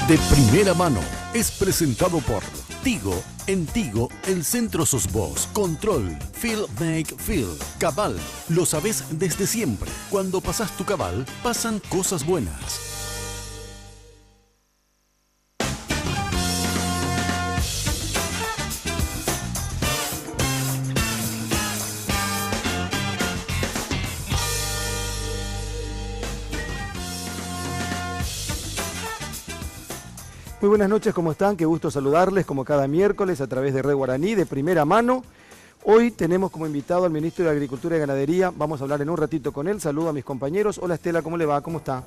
De primera mano es presentado por Tigo. En Tigo, el centro sos vos. Control, Feel Make Feel. Cabal, lo sabés desde siempre. Cuando pasás tu cabal, pasan cosas buenas. Muy buenas noches, ¿cómo están? Qué gusto saludarles como cada miércoles a través de Red Guaraní de primera mano. Hoy tenemos como invitado al ministro de Agricultura y Ganadería. Vamos a hablar en un ratito con él. Saludo a mis compañeros. Hola Estela, ¿cómo le va? ¿Cómo está?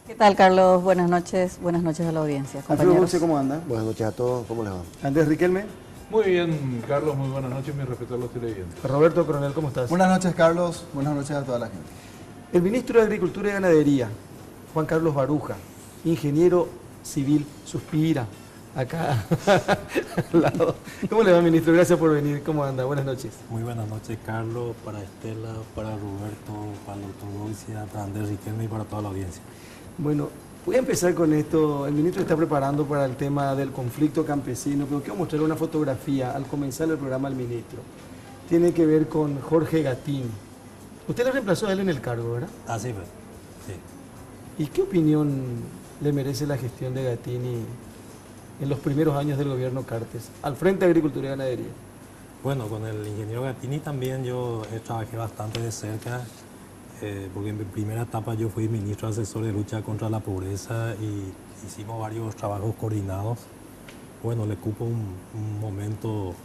¿Qué tal, Carlos? Buenas noches a la audiencia, Alfredo Dulce, ¿cómo anda? Buenas noches a todos, ¿cómo les va? Andrés Riquelme. Muy bien, Carlos, muy buenas noches, mi respeto a los televidentes. Roberto Coronel, ¿cómo estás? Buenas noches, Carlos. Buenas noches a toda la gente. El ministro de Agricultura y Ganadería, Juan Carlos Baruja, ingeniero civil, suspira. Acá al lado. ¿Cómo le va, ministro? Gracias por venir. ¿Cómo anda? Buenas noches. Muy buenas noches, Carlos, para Estela, para Roberto, para el doctor Dulcia, para Andrés Riquelme y para toda la audiencia. Bueno, voy a empezar con esto. El ministro está preparando para el tema del conflicto campesino, pero quiero mostrar una fotografía al comenzar el programa al ministro. Tiene que ver con Jorge Gatini. Usted lo reemplazó a él en el cargo, ¿verdad? Así fue, sí. ¿Y qué opinión le merece la gestión de Gatini en los primeros años del gobierno Cartes, al frente de Agricultura y Ganadería? Bueno, con el ingeniero Gatini también yo trabajé bastante de cerca, porque en mi primera etapa yo fui ministro asesor de lucha contra la pobreza y hicimos varios trabajos coordinados. Bueno, le cupo un momento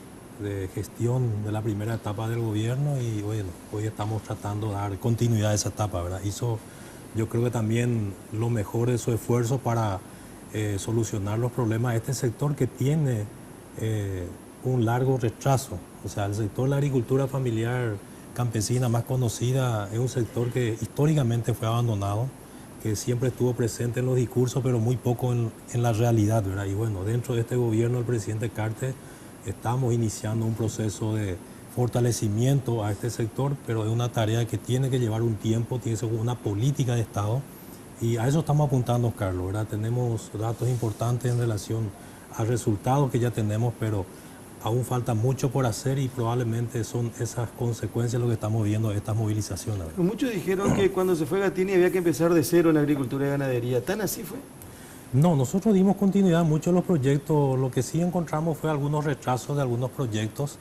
de gestión de la primera etapa del gobierno y bueno, hoy estamos tratando de dar continuidad a esa etapa, ¿verdad? Hizo, yo creo que también lo mejor de su esfuerzo para solucionar los problemas de este sector que tiene un largo retraso. O sea, el sector de la agricultura familiar campesina más conocida es un sector que históricamente fue abandonado, que siempre estuvo presente en los discursos, pero muy poco en la realidad, ¿verdad? Y bueno, dentro de este gobierno del presidente Cartes estamos iniciando un proceso de fortalecimiento a este sector, pero es una tarea que tiene que llevar un tiempo, tiene que ser una política de Estado. Y a eso estamos apuntando, Carlos, ¿verdad? Tenemos datos importantes en relación a resultados que ya tenemos, pero aún falta mucho por hacer y probablemente son esas consecuencias lo que estamos viendo de estas movilizaciones. Muchos dijeron que cuando se fue Gatini había que empezar de cero en Agricultura y Ganadería. ¿Tan así fue? No, nosotros dimos continuidad a muchos de los proyectos. Lo que sí encontramos fue algunos retrasos de algunos proyectos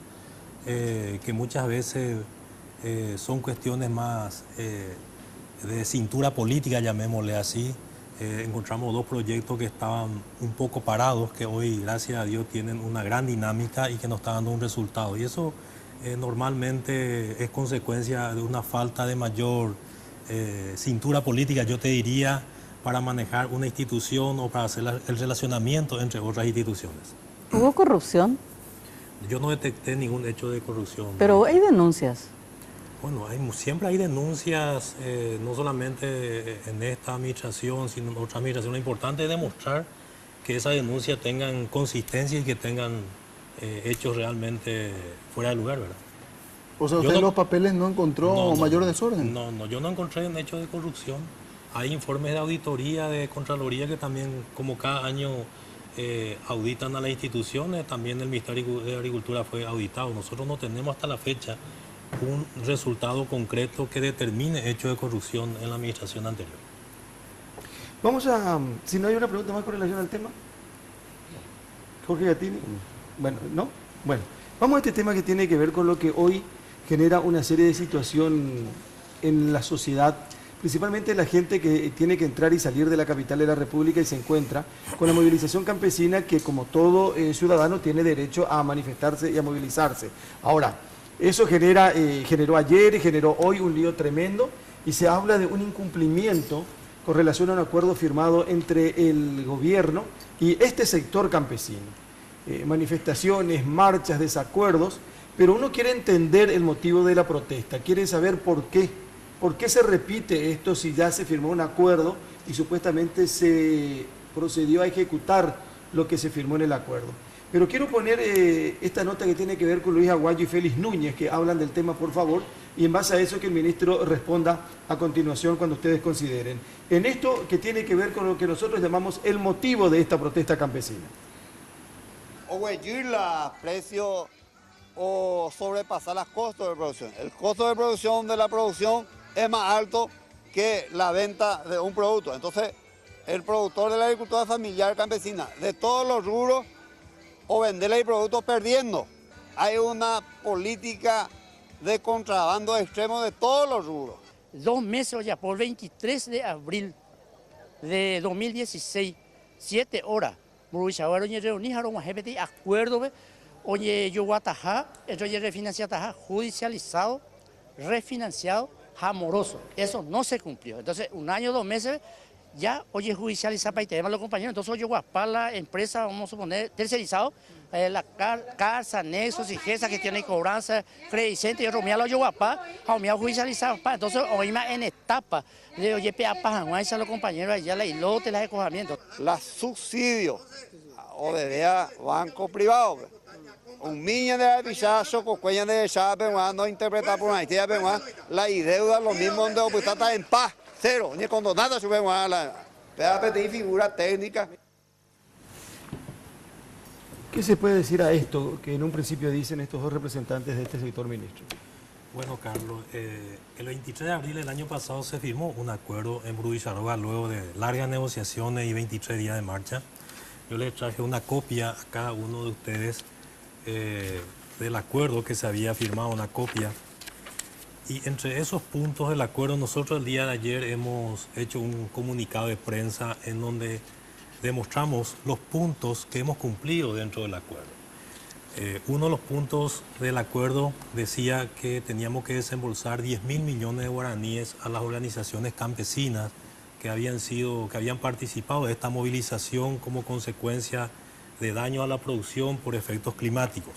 que muchas veces son cuestiones más de cintura política, llamémosle así. Encontramos dos proyectos que estaban un poco parados, que hoy, gracias a Dios, tienen una gran dinámica y que nos está dando un resultado. Y eso normalmente es consecuencia de una falta de mayor cintura política, yo te diría, para manejar una institución o para hacer el relacionamiento entre otras instituciones. ¿Hubo corrupción? Yo no detecté ningún hecho de corrupción. Pero hay denuncias. Bueno, siempre hay denuncias, no solamente en esta administración, sino en otras administraciones. Lo importante es demostrar que esas denuncias tengan consistencia y que tengan hechos realmente fuera de lugar, ¿verdad? O sea, ¿usted en los papeles no encontró mayor desorden? No, yo no encontré un hecho de corrupción. Hay informes de auditoría, de Contraloría, que también, como cada año, auditan a las instituciones. También el Ministerio de Agricultura fue auditado. Nosotros no tenemos hasta la fecha un resultado concreto que determine hechos de corrupción en la administración anterior. Vamos a, si no hay una pregunta más con relación al tema. Jorge Gatini. Bueno, ¿no? Bueno, vamos a este tema que tiene que ver con lo que hoy genera una serie de situaciones en la sociedad, principalmente la gente que tiene que entrar y salir de la capital de la República y se encuentra con la movilización campesina que, como todo ciudadano, tiene derecho a manifestarse y a movilizarse. Ahora, eso generó ayer y generó hoy un lío tremendo y se habla de un incumplimiento con relación a un acuerdo firmado entre el gobierno y este sector campesino. Manifestaciones, marchas, desacuerdos, pero uno quiere entender el motivo de la protesta, quiere saber por qué. ¿Por qué se repite esto si ya se firmó un acuerdo y supuestamente se procedió a ejecutar lo que se firmó en el acuerdo? Pero quiero poner esta nota que tiene que ver con Luis Aguayo y Félix Núñez, que hablan del tema, por favor, y en base a eso que el ministro responda a continuación cuando ustedes consideren. En esto que tiene que ver con lo que nosotros llamamos el motivo de esta protesta campesina. O reducir los precios o sobrepasar los costos de producción. El costo de producción de la producción es más alto que la venta de un producto. Entonces, el productor de la agricultura familiar campesina, de todos los rubros, o venderle el producto perdiendo. Hay una política de contrabando extremo de todos los rubros. 2 meses ya, por 23 de abril de 2016, 7 horas. Ahora oye reunión, acuerdo, oye yo guatajá, oye refinanciado, judicializado, refinanciado, amoroso. Eso no se cumplió. Entonces, 1 año, 2 meses, ya oye judicializado para tener los compañeros. Entonces, oye guapar la empresa, vamos a suponer, tercerizado, la Carsa, Nexos y Gesa que tiene cobranza, Credicente y Romía lo oye guapar, a judicializado. Entonces, hoy más en etapa de oye peapa, a los compañeros allá, la ilote, la recogimiento. Los subsidios obedecen banco privado. Un niño de pichazo, cocueña de chape, no interpreta por una idea, la deuda, lo mismo donde pues está en paz, cero, ni cuando nada sube la PAPTI figura técnica. ¿Qué se puede decir a esto que en un principio dicen estos dos representantes de este sector, ministro? Bueno, Carlos, el 23 de abril del año pasado se firmó un acuerdo en Bruicharoga luego de largas negociaciones y 23 días de marcha. Yo les traje una copia a cada uno de ustedes del acuerdo que se había firmado, una copia. Y entre esos puntos del acuerdo, nosotros el día de ayer hemos hecho un comunicado de prensa en donde demostramos los puntos que hemos cumplido dentro del acuerdo. Uno de los puntos del acuerdo decía que teníamos que desembolsar 10.000 millones de guaraníes a las organizaciones campesinas que habían participado de esta movilización como consecuencia de daño a la producción por efectos climáticos.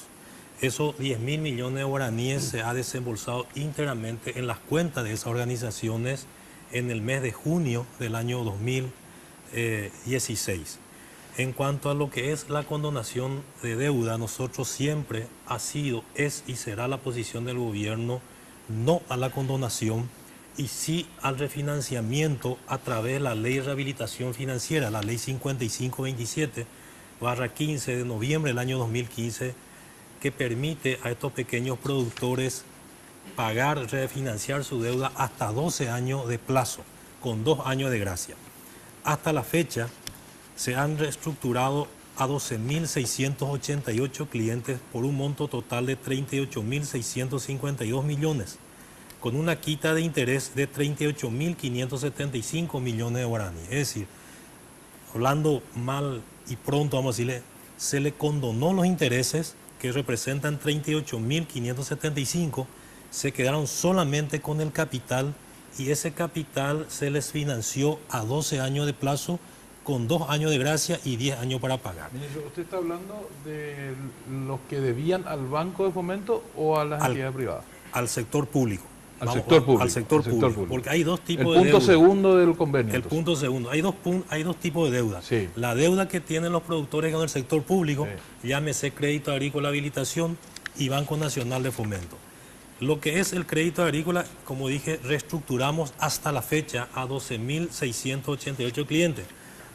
Esos 10.000 millones de guaraníes se ha desembolsado íntegramente en las cuentas de esas organizaciones en el mes de junio del año 2016. En cuanto a lo que es la condonación de deuda, nosotros siempre ha sido, es y será la posición del gobierno no a la condonación y sí al refinanciamiento a través de la Ley de Rehabilitación Financiera, la Ley 5527/15 de noviembre del año 2015, que permite a estos pequeños productores pagar, refinanciar su deuda hasta 12 años de plazo, con 2 años de gracia. Hasta la fecha se han reestructurado a 12.688 clientes por un monto total de 38.652 millones, con una quita de interés de 38.575 millones de guaraníes. Es decir, hablando mal y pronto, vamos a decirle, se le condonó los intereses que representan 38.575, se quedaron solamente con el capital y ese capital se les financió a 12 años de plazo con 2 años de gracia y 10 años para pagar. Ministro, ¿usted está hablando de los que debían al Banco de Fomento o a las entidades privadas? Al sector público. Al sector público. Al sector público. Porque hay dos tipos de deuda. El punto deuda. segundo del convenio. El punto segundo. Hay dos tipos de deuda. Sí. La deuda que tienen los productores con el sector público, sí, llámese Crédito Agrícola Habilitación y Banco Nacional de Fomento. Lo que es el crédito agrícola, como dije, reestructuramos hasta la fecha a 12.688 clientes.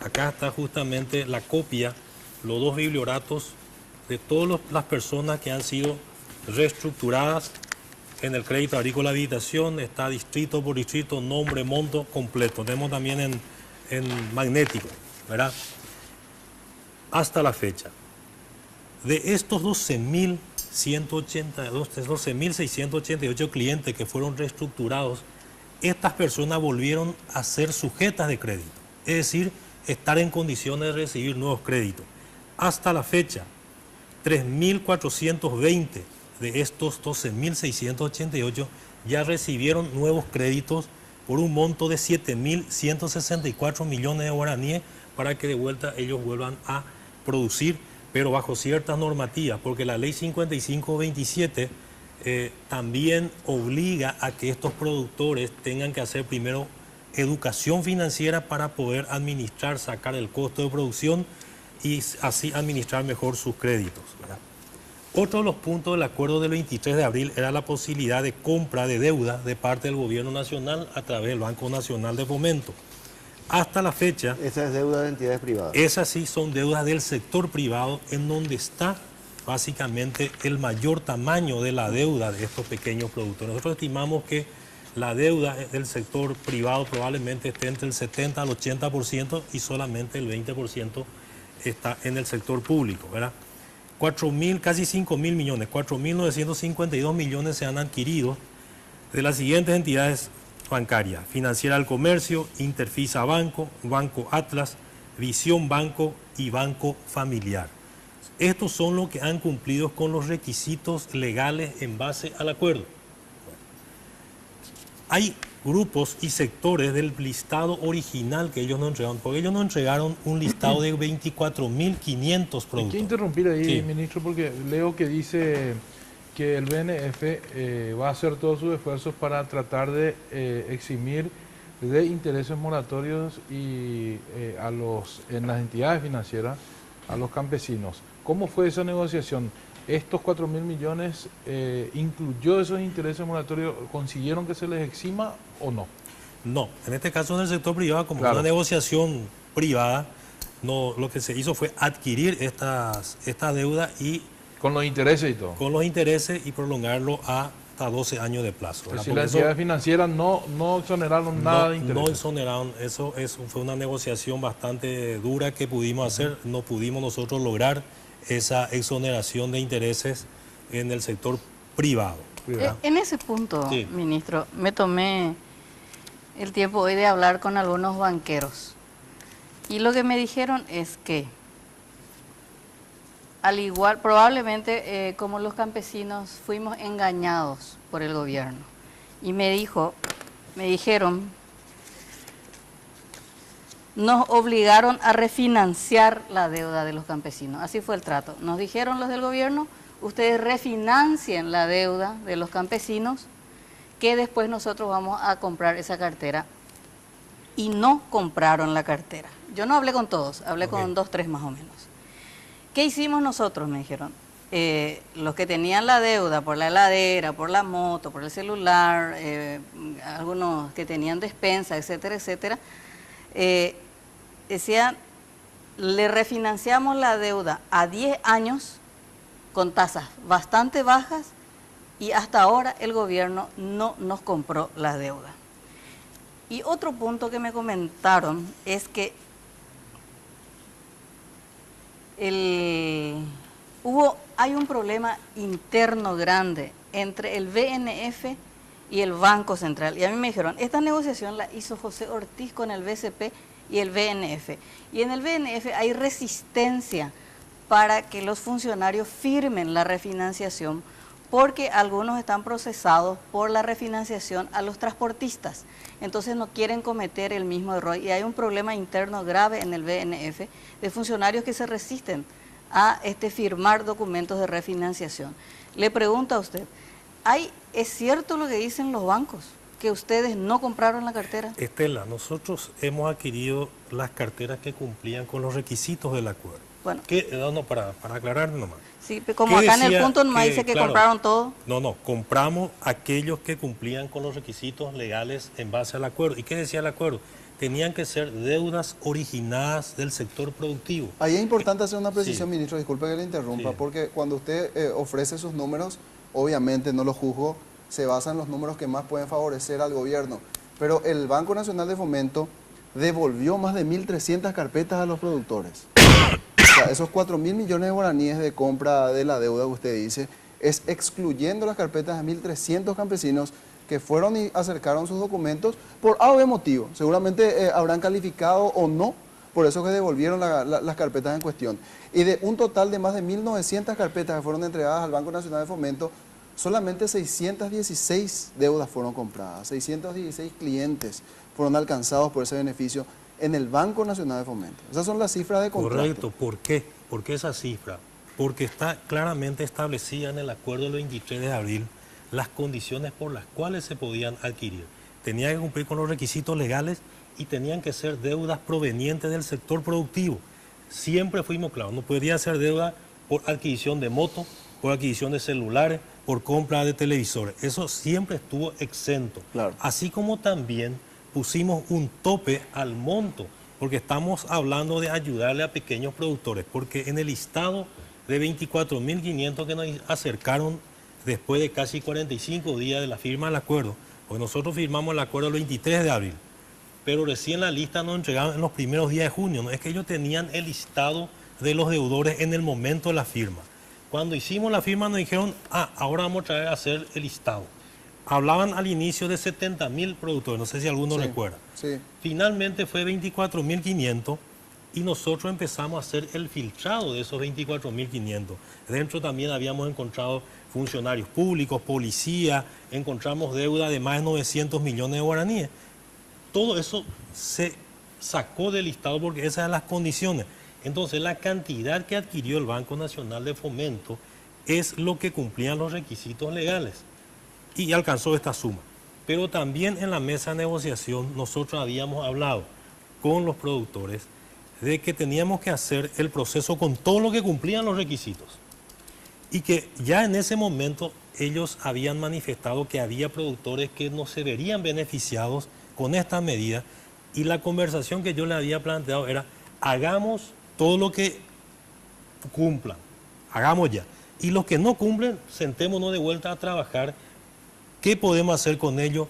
Acá está justamente la copia, los 2 biblioratos de todas las personas que han sido reestructuradas en el crédito agrícola habilitación. Está distrito por distrito, nombre, monto completo. Tenemos también en magnético, ¿verdad? Hasta la fecha. De estos 12.688 clientes que fueron reestructurados, estas personas volvieron a ser sujetas de crédito. Es decir, estar en condiciones de recibir nuevos créditos. Hasta la fecha, 3.420 de estos 12.688 ya recibieron nuevos créditos por un monto de 7.164 millones de guaraníes para que de vuelta ellos vuelvan a producir, pero bajo ciertas normativas, porque la ley 5527 también obliga a que estos productores tengan que hacer primero educación financiera para poder administrar, sacar el costo de producción y así administrar mejor sus créditos, ¿verdad? Otro de los puntos del acuerdo del 23 de abril era la posibilidad de compra de deuda de parte del gobierno nacional a través del Banco Nacional de Fomento. Hasta la fecha, Esa es deuda de entidades privadas. esas sí son deudas del sector privado, en donde está básicamente el mayor tamaño de la deuda de estos pequeños productores. Nosotros estimamos que la deuda del sector privado probablemente esté entre el 70 al 80% y solamente el 20% está en el sector público, ¿verdad? 4.000, casi 5.000 millones, 4.952 millones se han adquirido de las siguientes entidades bancarias: Financiera del Comercio, Interfisa Banco, Banco Atlas, Visión Banco y Banco Familiar. Estos son los que han cumplido con los requisitos legales en base al acuerdo. Hay grupos y sectores del listado original que ellos no entregaron, porque ellos no entregaron un listado de 24.500 productos. Hay que interrumpir ahí, Sí. ministro, porque leo que dice que el BNF va a hacer todos sus esfuerzos para tratar de eximir de intereses moratorios y en las entidades financieras a los campesinos. ¿Cómo fue esa negociación? ¿Estos 4.000 millones incluyó esos intereses moratorios? ¿Consiguieron que se les exima o no? No, en este caso en el sector privado, como Claro. una negociación privada, no, lo que se hizo fue adquirir esta deuda y Con los intereses y todo. con los intereses y prolongarlo hasta 12 años de plazo, Es ¿verdad? decir, Por las eso entidades financieras no exoneraron nada de no intereses. exoneraron. Eso fue una negociación bastante dura que pudimos hacer. No pudimos nosotros lograr esa exoneración de intereses en el sector privado, ¿verdad? En ese punto, Sí. ministro, me tomé el tiempo hoy de hablar con algunos banqueros. Y lo que me dijeron es que, al igual, probablemente como los campesinos fuimos engañados por el gobierno. Y me dijeron, nos obligaron a refinanciar la deuda de los campesinos. Así fue el trato. Nos dijeron los del gobierno, ustedes refinancien la deuda de los campesinos, que después nosotros vamos a comprar esa cartera. Y no compraron la cartera. Yo no hablé con todos, hablé con 2, 3 más o menos. ¿Qué hicimos nosotros? Me dijeron. Los que tenían la deuda por la heladera, por la moto, por el celular, algunos que tenían despensa, etcétera, etcétera, decían, le refinanciamos la deuda a 10 años con tasas bastante bajas y hasta ahora el gobierno no nos compró la deuda. Y otro punto que me comentaron es que hay un problema interno grande entre el BNF y el Banco Central. Y a mí me dijeron, esta negociación la hizo José Ortiz con el BCP y el BNF. Y en el BNF hay resistencia para que los funcionarios firmen la refinanciación, porque algunos están procesados por la refinanciación a los transportistas. Entonces no quieren cometer el mismo error. Y hay un problema interno grave en el BNF de funcionarios que se resisten a firmar documentos de refinanciación. Le pregunto a usted, ¿es cierto lo que dicen los bancos, que ustedes no compraron la cartera? Estela, nosotros hemos adquirido las carteras que cumplían con los requisitos del acuerdo. Bueno, para aclarar nomás. sí, como acá en el punto nomás dice que claro, compraron todo. No, compramos aquellos que cumplían con los requisitos legales en base al acuerdo. ¿Y qué decía el acuerdo? Tenían que ser deudas originadas del sector productivo. Ahí es importante hacer una precisión, Sí. ministro, disculpe que le interrumpa, Sí. porque cuando usted ofrece sus números, obviamente no los juzgo, se basan en los números que más pueden favorecer al gobierno. Pero el Banco Nacional de Fomento devolvió más de 1.300 carpetas a los productores. O sea, esos 4.000 millones de guaraníes de compra de la deuda que usted dice, es excluyendo las carpetas de 1.300 campesinos que fueron y acercaron sus documentos por A o B motivo. Seguramente habrán calificado o no, por eso que devolvieron las carpetas en cuestión. Y de un total de más de 1.900 carpetas que fueron entregadas al Banco Nacional de Fomento, solamente 616 deudas fueron compradas, 616 clientes fueron alcanzados por ese beneficio en el Banco Nacional de Fomento. Esas son las cifras de contrato. Correcto. ¿Por qué? ¿Por qué esa cifra? Porque está claramente establecida en el acuerdo del 23 de abril las condiciones por las cuales se podían adquirir. Tenían que cumplir con los requisitos legales y tenían que ser deudas provenientes del sector productivo. siempre fuimos claros, no podría ser deuda por adquisición de motos, por adquisición de celulares, por compra de televisores. Eso siempre estuvo exento. Claro. Así como también pusimos un tope al monto, porque estamos hablando de ayudarle a pequeños productores, porque en el listado de 24.500 que nos acercaron después de casi 45 días de la firma del acuerdo, pues nosotros firmamos el acuerdo el 23 de abril, pero recién la lista nos entregaron en los primeros días de junio. No es que ellos tenían el listado de los deudores en el momento de la firma. Cuando hicimos la firma nos dijeron, ahora vamos a traer a hacer el listado. Hablaban al inicio de 70.000 productores, no sé si alguno recuerda. Sí. Finalmente fue 24.500 y nosotros empezamos a hacer el filtrado de esos 24.500. Dentro también habíamos encontrado funcionarios públicos, policía, encontramos deuda de más de 900 millones de guaraníes. Todo eso se sacó del listado porque esas eran las condiciones. Entonces la cantidad que adquirió el Banco Nacional de Fomento es lo que cumplían los requisitos legales y alcanzó esta suma. Pero también en la mesa de negociación nosotros habíamos hablado con los productores de que teníamos que hacer el proceso con todo lo que cumplían los requisitos y que ya en ese momento ellos habían manifestado que había productores que no se verían beneficiados con esta medida y la conversación que yo le había planteado era hagamos todo lo que cumplan, hagamos ya. Y los que no cumplen, sentémonos de vuelta a trabajar. ¿Qué podemos hacer con ellos?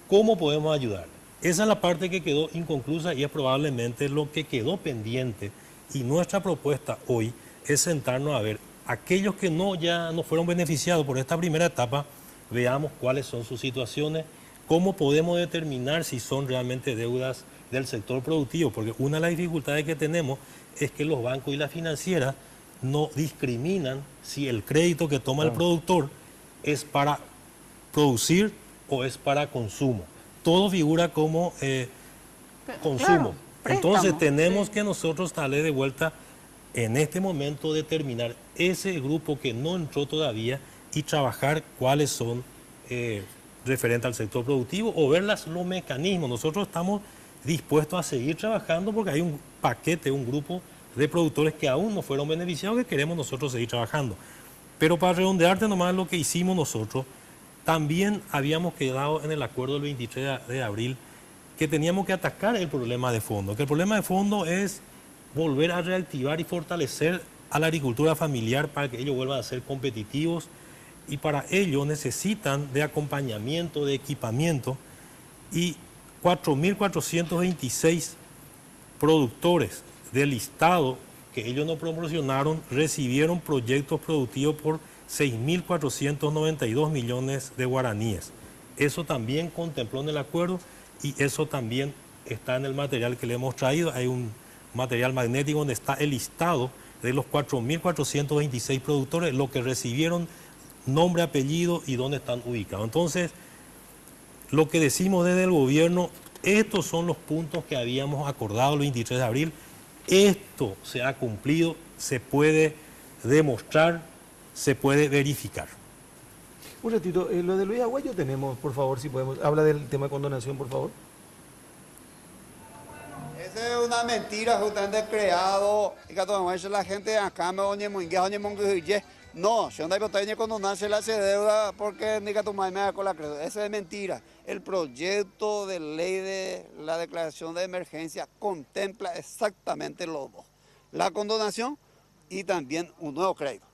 ¿Cómo podemos ayudar? Esa es la parte que quedó inconclusa y es probablemente lo que quedó pendiente. Y nuestra propuesta hoy es sentarnos a ver aquellos que ya no fueron beneficiados por esta primera etapa, veamos cuáles son sus situaciones, cómo podemos determinar si son realmente deudas del sector productivo, porque una de las dificultades que tenemos es que los bancos y las financieras no discriminan si el crédito que toma el productor es para producir o es para consumo. Todo figura como consumo. Claro, entonces préstamo, tenemos que nosotros darle de vuelta en este momento determinar ese grupo que no entró todavía y trabajar cuáles son referentes al sector productivo o ver los mecanismos. Nosotros estamos dispuestos a seguir trabajando porque hay un paquete, un grupo de productores que aún no fueron beneficiados que queremos nosotros seguir trabajando. Pero para redondearte nomás lo que hicimos nosotros, también habíamos quedado en el acuerdo del 23 de abril que teníamos que atacar el problema de fondo, que el problema de fondo es volver a reactivar y fortalecer a la agricultura familiar para que ellos vuelvan a ser competitivos y para ello necesitan de acompañamiento, de equipamiento y 4.426 productores del listado que ellos nos proporcionaron recibieron proyectos productivos por 6.492 millones de guaraníes. Eso también contempló en el acuerdo y eso también está en el material que le hemos traído. Hay un material magnético donde está el listado de los 4.426 productores, lo que recibieron, nombre, apellido y dónde están ubicados. Entonces, lo que decimos desde el gobierno, estos son los puntos que habíamos acordado el 23 de abril. Esto se ha cumplido, se puede demostrar, se puede verificar. Un ratito, lo de Luis Aguayo tenemos, por favor, si podemos. Habla del tema de condonación, por favor. Esa es una mentira justamente creado. Y que la gente acá me no, yo no hay condonarse la deuda porque ni que tu madre me da con la crédito. Eso es mentira. El proyecto de ley de la declaración de emergencia contempla exactamente los dos. La condonación y también un nuevo crédito.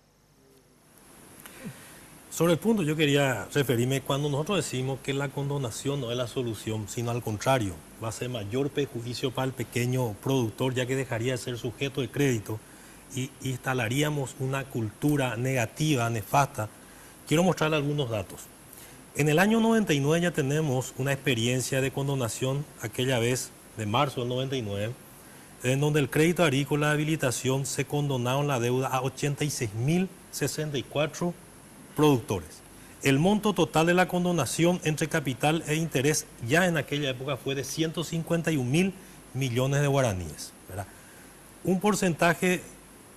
Sobre el punto yo quería referirme cuando nosotros decimos que la condonación no es la solución, sino al contrario, va a ser mayor perjuicio para el pequeño productor ya que dejaría de ser sujeto de crédito y instalaríamos una cultura negativa, nefasta. Quiero mostrarle algunos datos. En el año 99 ya tenemos una experiencia de condonación, aquella vez de marzo del 99, en donde el crédito agrícola de habilitación se condonaron la deuda a 86.064 productores. El monto total de la condonación entre capital e interés ya en aquella época fue de 151.000 millones de guaraníes, ¿verdad? Un porcentaje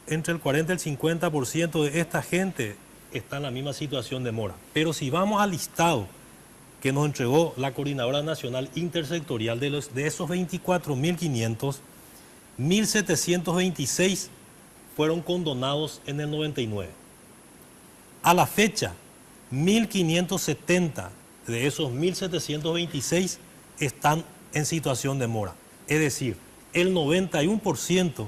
entre el 40 y el 50% de esta gente está en la misma situación de mora. Pero si vamos al listado que nos entregó la Coordinadora Nacional Intersectorial de esos 24.500, 1.726 fueron condonados en el 99. A la fecha, 1.570 de esos 1.726 están en situación de mora. Es decir, el 91%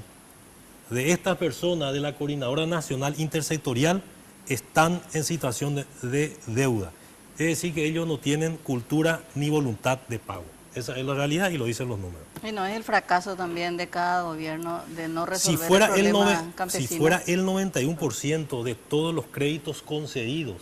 de estas personas de la Coordinadora Nacional Intersectorial están en situación de deuda. Es decir, que ellos no tienen cultura ni voluntad de pago. Esa es la realidad y lo dicen los números. Y no es el fracaso también de cada gobierno de no resolver Si fuera, el problema campesino. si fuera el 91% de todos los créditos concedidos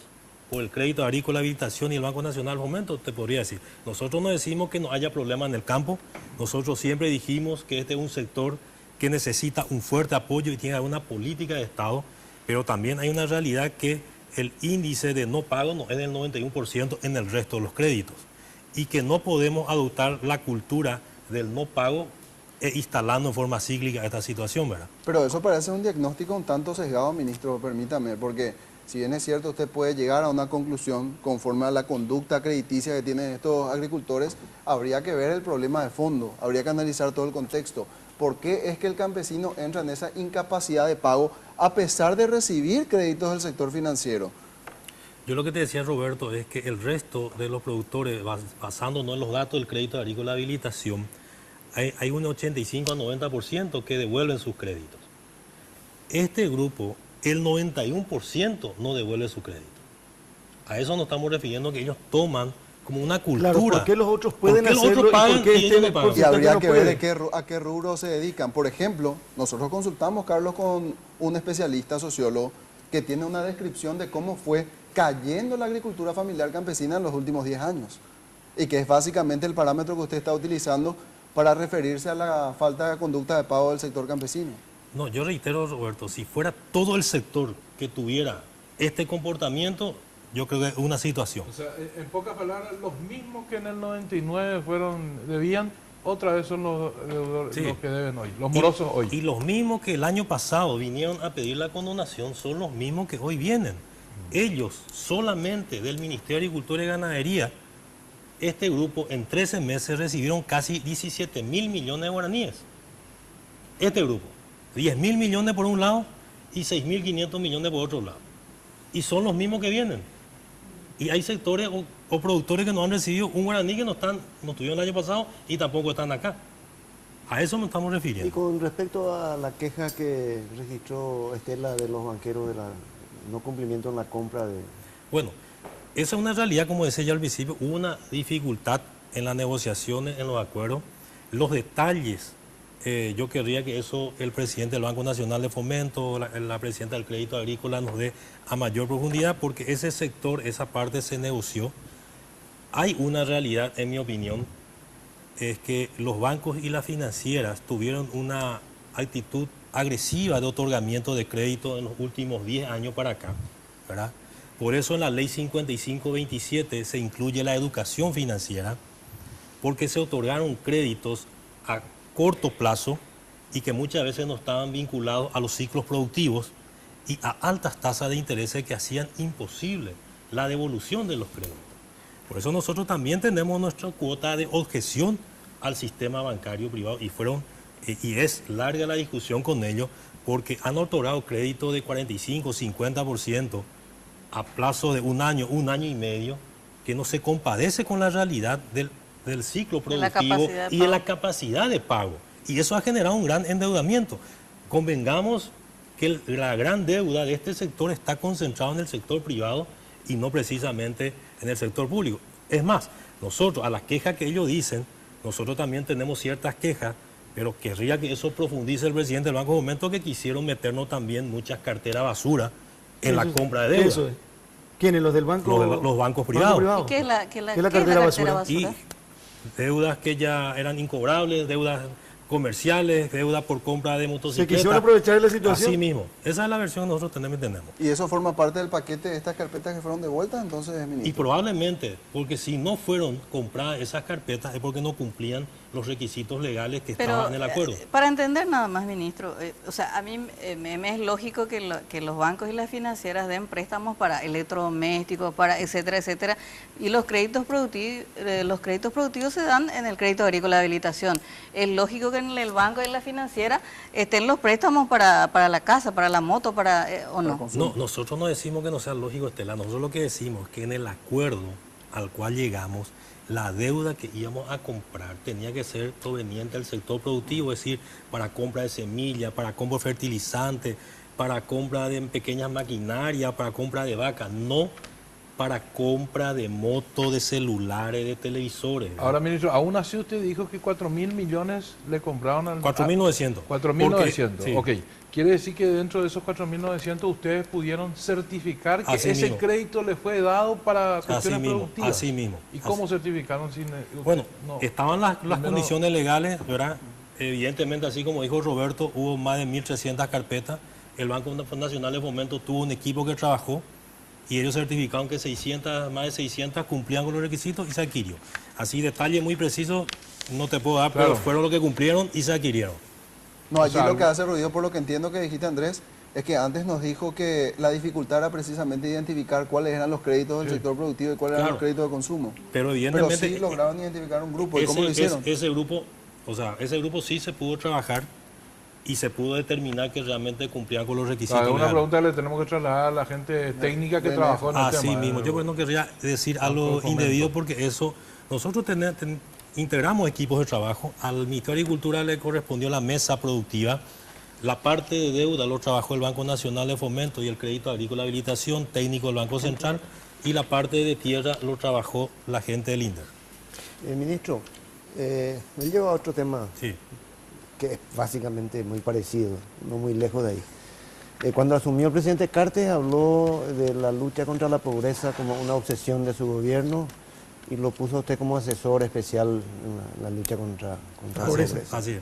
por el Crédito Agrícola de Habilitación y el Banco Nacional al momento, te podría decir, nosotros no decimos que no haya problema en el campo, nosotros siempre dijimos que este es un sector que necesita un fuerte apoyo y tiene una política de Estado, pero también hay una realidad que el índice de no pago no es del 91% en el resto de los créditos y que no podemos adoptar la cultura del no pago instalando en forma cíclica esta situación, ¿verdad? Pero eso parece un diagnóstico un tanto sesgado, ministro, permítame, porque si bien es cierto, usted puede llegar a una conclusión conforme a la conducta crediticia que tienen estos agricultores, habría que ver el problema de fondo, habría que analizar todo el contexto. ¿Por qué es que el campesino entra en esa incapacidad de pago a pesar de recibir créditos del sector financiero? Yo lo que te decía, Roberto, es que el resto de los productores, basándonos en los datos del crédito agrícola de habilitación, hay un 85 a 90% que devuelven sus créditos. Este grupo, el 91% no devuelve su crédito. A eso nos estamos refiriendo, que ellos toman como una cultura. Claro, ¿por qué los otros pueden ¿Por qué los hacerlo otros pagan y por qué y ellos no pagan? Y habría no que ver puede? a qué rubro se dedican. Por ejemplo, nosotros consultamos, Carlos, con un especialista sociólogo que tiene una descripción de cómo fue cayendo la agricultura familiar campesina en los últimos 10 años. Y que es básicamente el parámetro que usted está utilizando para referirse a la falta de conducta de pago del sector campesino. No, yo reitero, Roberto, si fuera todo el sector que tuviera este comportamiento, yo creo que es una situación. O sea, en pocas palabras, los mismos que en el 99 debían, otra vez son los deudores, Sí. los que deben hoy, los morosos hoy. Y los mismos que el año pasado vinieron a pedir la condonación son los mismos que hoy vienen. Ellos, solamente del Ministerio de Agricultura y Ganadería, este grupo en 13 meses recibieron casi 17.000 millones de guaraníes. Este grupo, 10.000 millones por un lado y 6.500 millones por otro lado. Y son los mismos que vienen. Y hay sectores o productores que no han recibido un guaraní que no estuvieron el año pasado y tampoco están acá. A eso nos estamos Y refiriendo. con respecto a la queja que registró Estela de los banqueros de la no cumplimiento en la compra de... Bueno, esa es una realidad, como decía ya al principio, hubo una dificultad en las negociaciones, en los acuerdos. Los detalles, yo querría que eso el presidente del Banco Nacional de Fomento, la presidenta del Crédito Agrícola nos dé a mayor profundidad, porque ese sector, esa parte se negoció. Hay una realidad, en mi opinión, es que los bancos y las financieras tuvieron una actitud agresiva de otorgamiento de crédito en los últimos 10 años para acá, ¿verdad? Por eso en la ley 5527 se incluye la educación financiera, porque se otorgaron créditos a corto plazo y que muchas veces no estaban vinculados a los ciclos productivos y a altas tasas de intereses que hacían imposible la devolución de los créditos. Por eso nosotros también tenemos nuestra cuota de objeción al sistema bancario privado y es larga la discusión con ellos porque han otorgado crédito de 45, 50% a plazo de un año y medio, que no se compadece con la realidad del ciclo productivo y de la capacidad de pago. Y eso ha generado un gran endeudamiento. Convengamos que la gran deuda de este sector está concentrada en el sector privado y no precisamente en el sector público. Es más, nosotros, a las quejas que ellos dicen, nosotros también tenemos ciertas quejas, pero querría que eso profundice el presidente del Banco de Fomento, que quisieron meternos también muchas carteras basura en la compra de deuda. Eso es. ¿Quiénes? ¿Los del banco? Los bancos privados. ¿Y qué es la cartera basura? Y deudas que ya eran incobrables, deudas comerciales, deudas por compra de motocicletas. ¿Se quisieron aprovechar de la situación? Así mismo. Esa es la versión que nosotros tenemos. ¿Y eso forma parte del paquete de estas carpetas que fueron devueltas entonces, ministro? Y probablemente, porque si no fueron compradas esas carpetas es porque no cumplían los requisitos legales que Pero estaban en el acuerdo. Para entender nada más, ministro, o sea, a mí me es lógico que los bancos y las financieras den préstamos para electrodomésticos, para etcétera, etcétera, y los créditos productivos se dan en el crédito agrícola de habilitación. Es lógico que en el banco y en la financiera estén los préstamos para la casa, para la moto, ¿o no? No, nosotros no decimos que no sea lógico, Estela. Nosotros lo que decimos es que en el acuerdo al cual llegamos, la deuda que íbamos a comprar tenía que ser proveniente del sector productivo, es decir, para compra de semillas, para compra de fertilizantes, para compra de pequeñas maquinarias, para compra de vacas, no para compra de motos, de celulares, de televisores. Ahora, ministro, aún así usted dijo que 4.000 millones le compraron al... 4.900. 4.900, Sí. ok. Quiere decir que dentro de esos 4.900 ustedes pudieron certificar que Así ese mismo. crédito le fue dado para cuestiones productivas. Así mismo. ¿Y cómo certificaron sin...? Bueno, no. estaban las Primero- condiciones legales, ¿verdad? Evidentemente, así como dijo Roberto, hubo más de 1.300 carpetas. El Banco Nacional de Fomento tuvo un equipo que trabajó y ellos certificaron que más de 600 cumplían con los requisitos y se adquirió. Así, detalle muy preciso no te puedo dar, Claro. pero fueron los que cumplieron y se adquirieron. No, allí O sea, lo que hace ruido, por lo que entiendo que dijiste, Andrés, es que antes nos dijo que la dificultad era precisamente identificar cuáles eran los créditos del sector productivo y cuáles eran Claro. los créditos de consumo. Pero Pero evidentemente sí lograron identificar un grupo. ¿Y cómo lo hicieron? ese grupo sí se pudo trabajar y se pudo determinar que realmente cumplían con los requisitos Una legales. pregunta le tenemos que trasladar a la gente técnica que trabajó en el tema. Así mismo, yo no querría decir algo Fomento. indebido porque eso, nosotros integramos equipos de trabajo, al Ministerio de Agricultura le correspondió la mesa productiva, la parte de deuda lo trabajó el Banco Nacional de Fomento y el Crédito Agrícola de Habilitación, técnico del Banco Central, y la parte de tierra lo trabajó la gente del INDER. Ministro, me lleva a otro tema Sí. que es básicamente muy parecido, no muy lejos de ahí. Cuando asumió el presidente Cartes habló de la lucha contra la pobreza como una obsesión de su gobierno y lo puso a usted como asesor especial en la lucha contra la pobreza. Así es.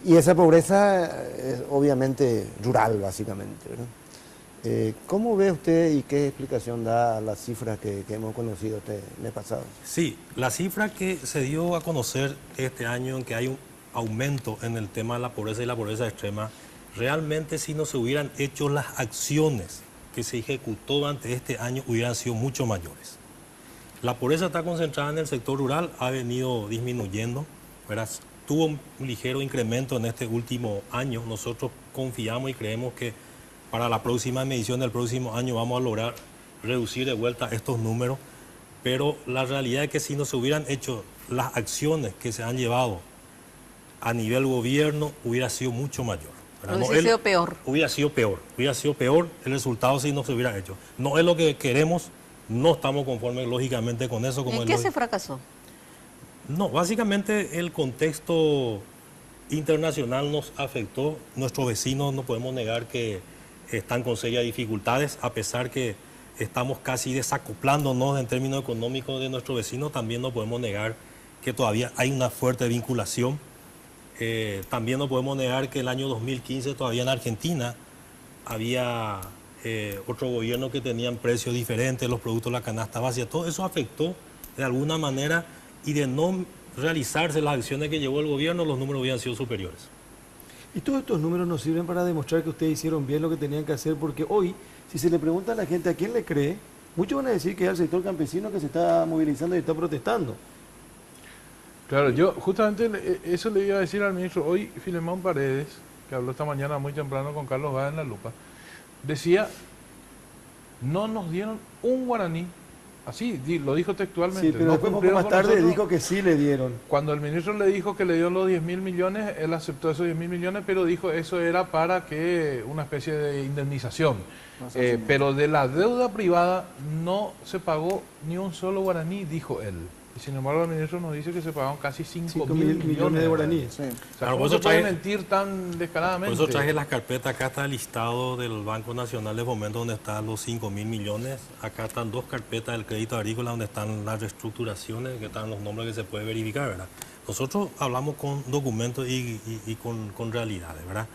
Y esa pobreza es obviamente rural, básicamente, ¿verdad? ¿Cómo ve usted y qué explicación da a las cifras que hemos conocido este mes pasado? Sí, la cifra que se dio a conocer este año en que hay un aumento en el tema de la pobreza y la pobreza extrema, realmente si no se hubieran hecho las acciones que se ejecutó durante este año hubieran sido mucho mayores. La pobreza está concentrada en el sector rural, ha venido disminuyendo, ¿verdad? Tuvo un ligero incremento en este último año. Nosotros confiamos y creemos que para la próxima medición del próximo año vamos a lograr reducir de vuelta estos números, pero la realidad es que si no se hubieran hecho las acciones que se han llevado a nivel gobierno, hubiera sido mucho mayor. ¿verdad? Hubiese sido peor. Hubiera sido peor el resultado si no se hubiera hecho. No es lo que queremos, no estamos conformes lógicamente con eso. Como ¿En qué se fracasó? No, básicamente el contexto internacional nos afectó. Nuestros vecinos no podemos negar que están con serias dificultades, a pesar que estamos casi desacoplándonos en términos económicos de nuestros vecinos, también no podemos negar que todavía hay una fuerte vinculación. También no podemos negar que el año 2015 todavía en Argentina había otro gobierno que tenían precios diferentes, los productos de la canasta básica, todo eso afectó de alguna manera y de no realizarse las acciones que llevó el gobierno, los números hubieran sido superiores. Y todos estos números nos sirven para demostrar que ustedes hicieron bien lo que tenían que hacer, porque hoy, si se le pregunta a la gente a quién le cree, muchos van a decir que es al sector campesino que se está movilizando y está protestando. Claro, yo justamente eso le iba a decir al ministro. Hoy Filemón Paredes, que habló esta mañana muy temprano con Carlos Báez en La Lupa, decía, no nos dieron un guaraní, así lo dijo textualmente. Sí, pero no después poco cumplieron más con tarde nosotros. dijo que sí le dieron. Cuando el ministro le dijo que le dio los 10.000 millones, él aceptó esos 10.000 millones, pero dijo eso era para que una especie de indemnización. Pero de la deuda privada no se pagó ni un solo guaraní, dijo él. Y sin embargo el ministro nos dice que se pagaron casi 5.000 millones de guaraníes. Sí. O sea, Claro, ¿cómo por se eso puede traje- mentir tan descaradamente? Por eso traje las carpetas, acá está el listado del Banco Nacional de Fomento donde están los 5.000 millones, acá están dos carpetas del crédito agrícola donde están las reestructuraciones, que están los nombres que se puede verificar, ¿verdad? Nosotros hablamos con documentos y con realidades, ¿verdad?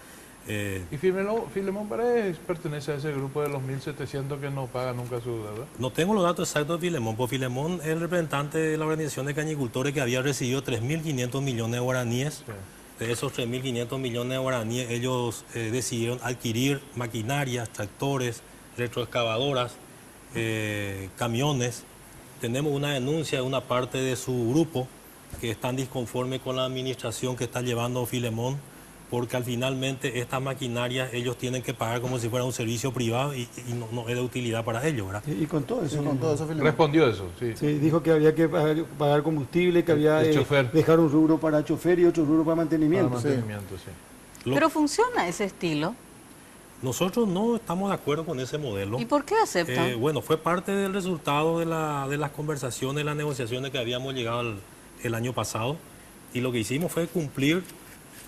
¿Y Filemón Paredes pertenece a ese grupo de los 1.700 que no pagan nunca su deuda? No tengo los datos exactos de Filemón, porque Filemón es el representante de la organización de cañicultores que había recibido 3.500 millones de guaraníes. Sí. De esos 3.500 millones de guaraníes, ellos decidieron adquirir maquinarias, tractores, retroexcavadoras, camiones. Tenemos una denuncia de una parte de su grupo que están disconformes con la administración que está llevando Filemón, porque al finalmente estas maquinarias ellos tienen que pagar como si fuera un servicio privado y no es de utilidad para ellos, ¿verdad? Y con todo eso. Filemón. Respondió eso, sí. Sí, dijo que había que pagar combustible, que había El chofer. dejar un rubro para chofer y otro rubro para mantenimiento. Para mantenimiento, sí. Pero funciona ese estilo. Nosotros no estamos de acuerdo con ese modelo. ¿Y por qué aceptan? Bueno, fue parte del resultado de las conversaciones, las negociaciones que habíamos llegado el año pasado, y lo que hicimos fue cumplir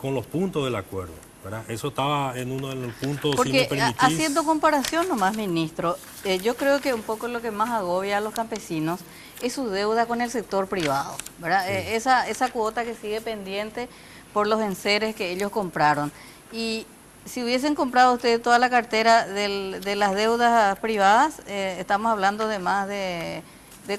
con los puntos del acuerdo, ¿verdad? Eso estaba en uno de los puntos, si me Porque permitís. haciendo comparación nomás, ministro, yo creo que un poco lo que más agobia a los campesinos es su deuda con el sector privado, ¿verdad? Esa cuota que sigue pendiente por los enseres que ellos compraron. Y si hubiesen comprado ustedes toda la cartera de las deudas privadas, estamos hablando de más de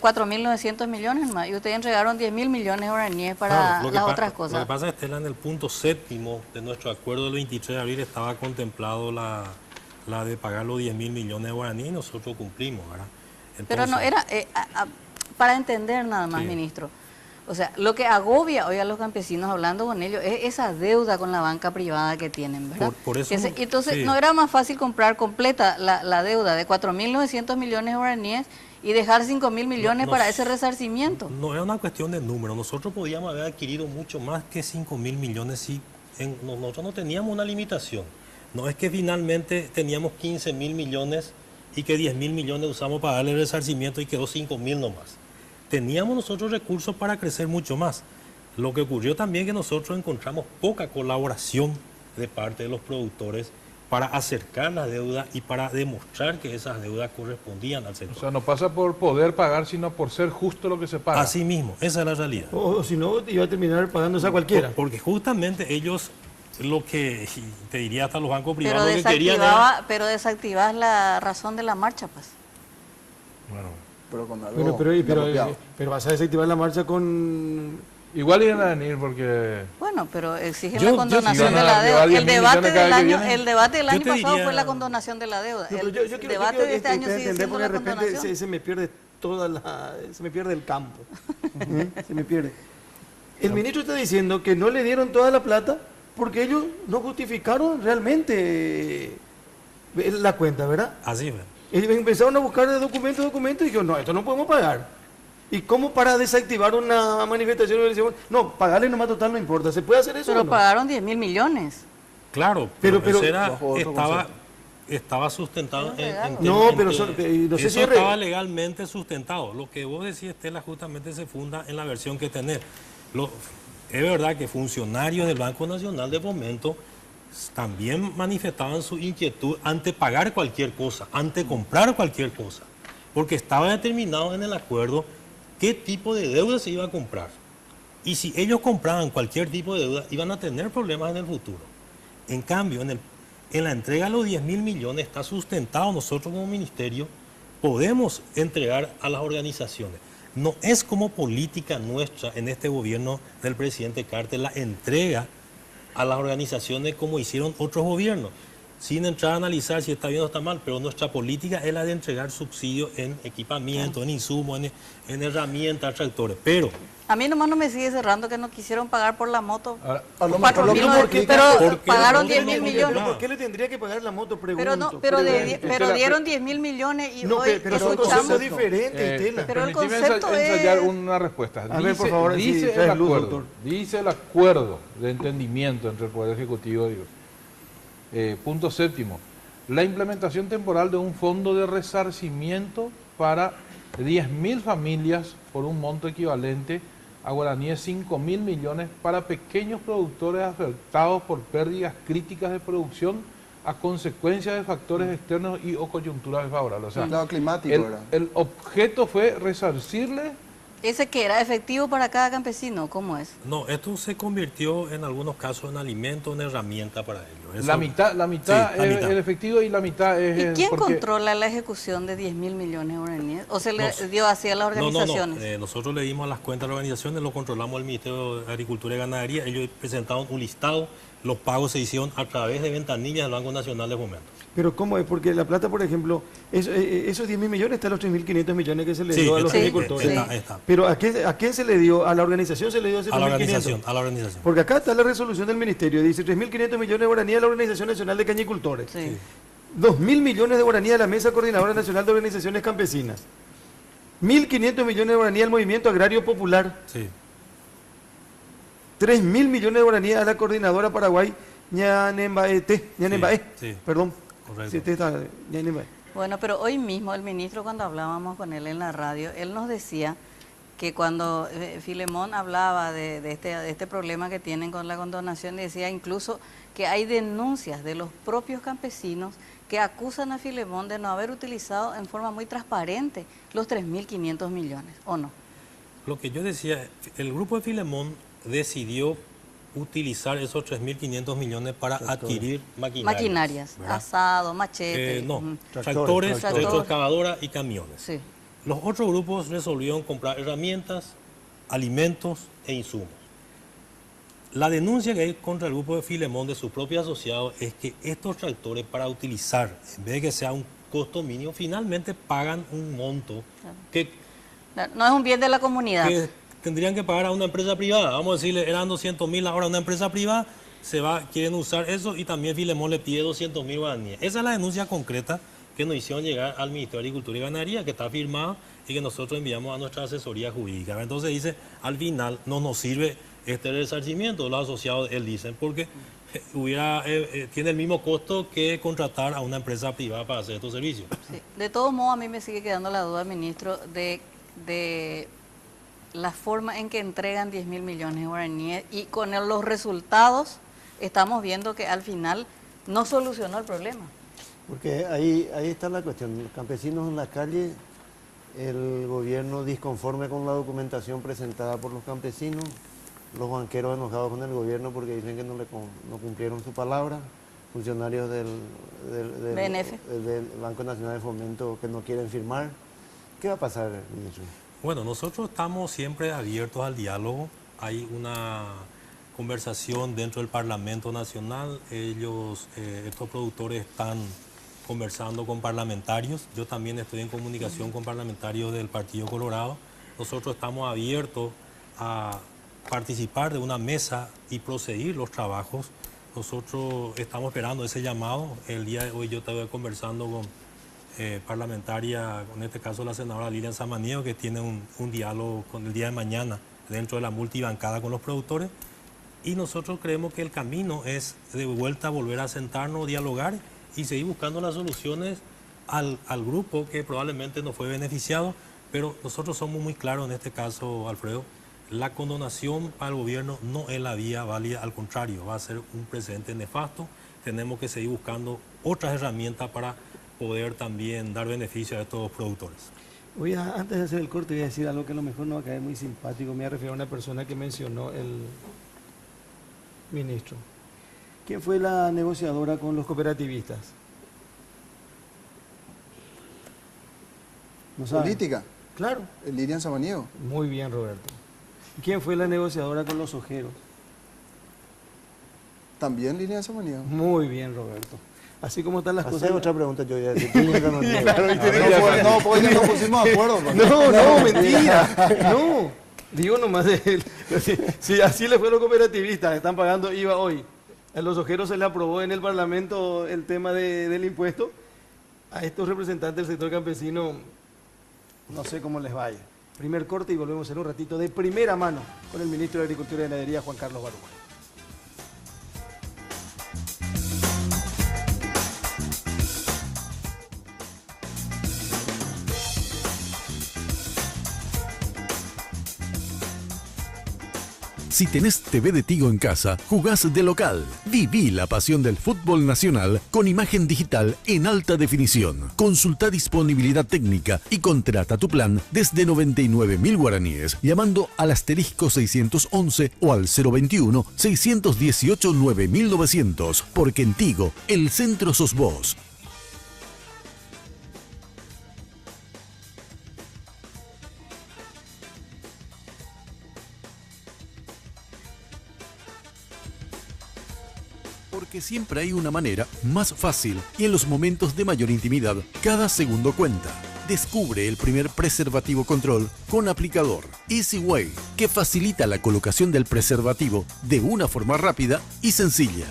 4.900 millones más, y ustedes entregaron 10.000 millones de guaraníes para Claro, las otras Lo cosas. que pasa, Estela, en el punto 7º de nuestro acuerdo del 23 de abril estaba contemplado la de pagar los 10.000 millones de guaraníes y nosotros cumplimos, ¿verdad? Pero no, era para entender nada más, Sí. ministro. O sea, lo que agobia hoy a los campesinos hablando con ellos es esa deuda con la banca privada que tienen, ¿verdad? Por eso Entonces, sí. ¿no era más fácil comprar completa la deuda de 4.900 millones de guaraníes y dejar 5.000 millones para ese resarcimiento? No es una cuestión de número. Nosotros podíamos haber adquirido mucho más que 5.000 millones si nosotros no teníamos una limitación. No es que finalmente teníamos 15.000 millones y que 10.000 millones usamos para darle el resarcimiento y quedó 5.000 nomás. Teníamos nosotros recursos para crecer mucho más. Lo que ocurrió también es que nosotros encontramos poca colaboración de parte de los productores para acercar la deuda y para demostrar que esas deudas correspondían al sector. O sea, no pasa por poder pagar, sino por ser justo lo que se paga. Así mismo, esa es la realidad. O si no, iba a terminar pagándose a cualquiera. Porque justamente ellos, lo que, y te diría hasta los bancos privados, lo que querían Pero desactivas la razón de la marcha, pues. Bueno, Pero con algo Bueno, pero inapropiado. vas a desactivar la marcha con... igual iban a venir porque... Bueno, pero exigen Yo- la condonación sí, de van a la llevar deuda. 10.000 millones cada que viene. El debate del Yo año te pasado diría- fue la condonación de la deuda. No, pero El yo quiero debate de este año sigue entender, siendo porque la de repente condonación. se me pierde se me pierde el campo. Se me pierde. El ministro está diciendo que no le dieron toda la plata porque ellos no justificaron realmente la cuenta, ¿verdad? así, ¿verdad? Ellos empezaron a buscar de documento y dijeron, no, esto no podemos pagar. ¿Y cómo para desactivar una manifestación? No, pagarle nomás total no importa. ¿Se puede hacer eso Pero o no? pagaron 10.000 millones. Claro, Pero- eso era- bajo otro estaba sustentado No, en pero que- no sé eso si es estaba legalmente sustentado. Lo que vos decís, Estela, justamente se funda en la versión que tenés. Es verdad que funcionarios del Banco Nacional de Fomento también manifestaban su inquietud ante pagar cualquier cosa, ante comprar cualquier cosa, porque estaba determinado en el acuerdo qué tipo de deuda se iba a comprar. Y si ellos compraban cualquier tipo de deuda, iban a tener problemas en el futuro. En cambio, en la entrega de los 10.000 millones está sustentado. Nosotros como ministerio podemos entregar a las organizaciones. No es como política nuestra en este gobierno del presidente Carter la entrega a las organizaciones como hicieron otros gobiernos, sin entrar a analizar si está bien o está mal, pero nuestra política es la de entregar subsidios en equipamiento, en insumos, en herramientas, tractores. Pero A mí nomás no me sigue cerrando que no quisieron pagar por la moto. Ahora, A lo 4.000, mejor lo que pero porque pagaron nosotros 10.000 no millones. compramos. ¿Por qué le tendría que pagar la moto? Pero Pregunto. pero dieron 10.000 millones y No, hoy pero son escuchamos... conceptos diferentes, Estela. Pero el permitime concepto ensayar es- una respuesta. A ver, por favor, sí, dice trae el luz, acuerdo, doctor. dice el acuerdo de entendimiento entre el Poder Ejecutivo y punto 7º, la implementación temporal de un fondo de resarcimiento para 10.000 familias por un monto equivalente a guaraníes 5.000 millones para pequeños productores afectados por pérdidas críticas de producción a consecuencia de factores externos y o coyunturales favorables. O sea, Claro, climático, el, ¿verdad? el objeto fue resarcirle. ¿Ese que era efectivo para cada campesino? ¿Cómo es? no, esto se convirtió en algunos casos en alimento, en herramienta para ellos, Eso- La mitad Sí, es la mitad. el efectivo y la mitad es... ¿Y quién porque- controla la ejecución de 10 mil millones de guaraníes? ¿O se le Nos- dio así a las organizaciones? No. Nosotros le dimos a las cuentas de las organizaciones, lo controlamos el Ministerio de Agricultura y Ganadería. Ellos presentaron un listado, los pagos se hicieron a través de ventanillas del Banco Nacional de Fomento. Pero ¿cómo es? Porque la plata, por ejemplo, esos 10 mil millones están los 3.500 millones que se le Sí, dio a los está- agricultores. está. Pero ¿a quién se le dio? ¿A la organización se le dio ese A la 3.500? organización. Porque acá está la resolución del ministerio, dice 3.500 millones de guaraníes a la Organización Nacional de Cañicultores. Sí. 2.000 millones de guaraníes a la Mesa Coordinadora Nacional de Organizaciones Campesinas. 1.500 millones de guaraníes al Movimiento Agrario Popular. Sí. 3.000 millones de guaraníes a la Coordinadora Paraguay Ñanembae. Sí. Perdón. Correcto. Sí, está Ñanembae. Bueno, pero hoy mismo el ministro, cuando hablábamos con él en la radio, él nos decía que cuando Filemón hablaba de este problema que tienen con la condonación, decía incluso que hay denuncias de los propios campesinos que acusan a Filemón de no haber utilizado en forma muy transparente los 3.500 millones, ¿o no? Lo que yo decía, el grupo de Filemón decidió utilizar esos 3.500 millones para adquirir Maquinarias, ¿verdad? asado, machete. No, ujú. tractores, Tractores. retroexcavadoras y camiones. Sí. Los otros grupos resolvieron comprar herramientas, alimentos e insumos. La denuncia que hay contra el grupo de Filemón de sus propios asociados es que estos tractores, para utilizar, en vez de que sea un costo mínimo, finalmente pagan un monto que No es un bien de la comunidad. tendrían que pagar a una empresa privada. Vamos a decirle, eran 200.000 ahora una empresa privada, quieren usar eso y también Filemón le pide 200.000 guaraníes. Esa es la denuncia concreta que nos hicieron llegar al Ministerio de Agricultura y Ganadería, que está firmada y que nosotros enviamos a nuestra asesoría jurídica. Entonces dice, al final no nos sirve este resarcimiento, los asociados, él dicen, porque tiene el mismo costo que contratar a una empresa privada para hacer estos servicios. Sí. De todos modos, a mí me sigue quedando la duda, ministro, de la forma en que entregan 10 mil millones de guaraníes y con los resultados estamos viendo que al final no solucionó el problema. Porque ahí está la cuestión. Los campesinos en la calle, el gobierno disconforme con la documentación presentada por los campesinos, los banqueros enojados con el gobierno porque dicen que no cumplieron su palabra, funcionarios del BNF. del Banco Nacional de Fomento que no quieren firmar. ¿Qué va a pasar, ministro? Bueno, nosotros estamos siempre abiertos al diálogo. Hay una conversación dentro del Parlamento Nacional. Estos productores están conversando con parlamentarios. Yo también estoy en comunicación con parlamentarios del Partido Colorado. Nosotros estamos abiertos a participar de una mesa y proseguir los trabajos. Nosotros estamos esperando ese llamado. El día de hoy yo estaba conversando con parlamentaria, en este caso la senadora Lilian Samaniego, que tiene un diálogo con el día de mañana dentro de la multibancada con los productores. Y nosotros creemos que el camino es de vuelta volver a sentarnos, dialogar y seguir buscando las soluciones al grupo que probablemente no fue beneficiado. Pero nosotros somos muy claros en este caso, Alfredo. La condonación para el gobierno no es la vía válida, al contrario, va a ser un precedente nefasto. Tenemos que seguir buscando otras herramientas para poder también dar beneficio a estos productores. Antes de hacer el corte, voy a decir algo que a lo mejor no va a caer muy simpático. Me voy a referir a una persona que mencionó el ministro. ¿Quién fue la negociadora con los cooperativistas? ¿No sabe? Política, Claro. Lilian Samaniego. Muy bien, Roberto. ¿Quién fue la negociadora con los ojeros? También Lilian Samaniego. Muy bien, Roberto. Así como están las Hacer cosas. otra pregunta, yo ya decía. Claro, y tiene que No, no, porque no nos pusimos de acuerdo. pues. No, mentira. No. Digo nomás de él. Si así le fue a los cooperativistas, están pagando IVA hoy. A los ojeros se le aprobó en el Parlamento el tema del impuesto. A estos representantes del sector campesino, no sé cómo les vaya. Primer corte y volvemos en un ratito de primera mano con el ministro de Agricultura y Ganadería, Juan Carlos Baruja. Si tenés TV de Tigo en casa, jugás de local. Viví la pasión del fútbol nacional con imagen digital en alta definición. Consulta disponibilidad técnica y contrata tu plan desde 99.000 guaraníes llamando al asterisco 611 o al 021 618 9900. Porque en Tigo, el centro sos vos. Porque siempre hay una manera más fácil y en los momentos de mayor intimidad, cada segundo cuenta. Descubre el primer preservativo control con aplicador Easy Way, que facilita la colocación del preservativo de una forma rápida y sencilla.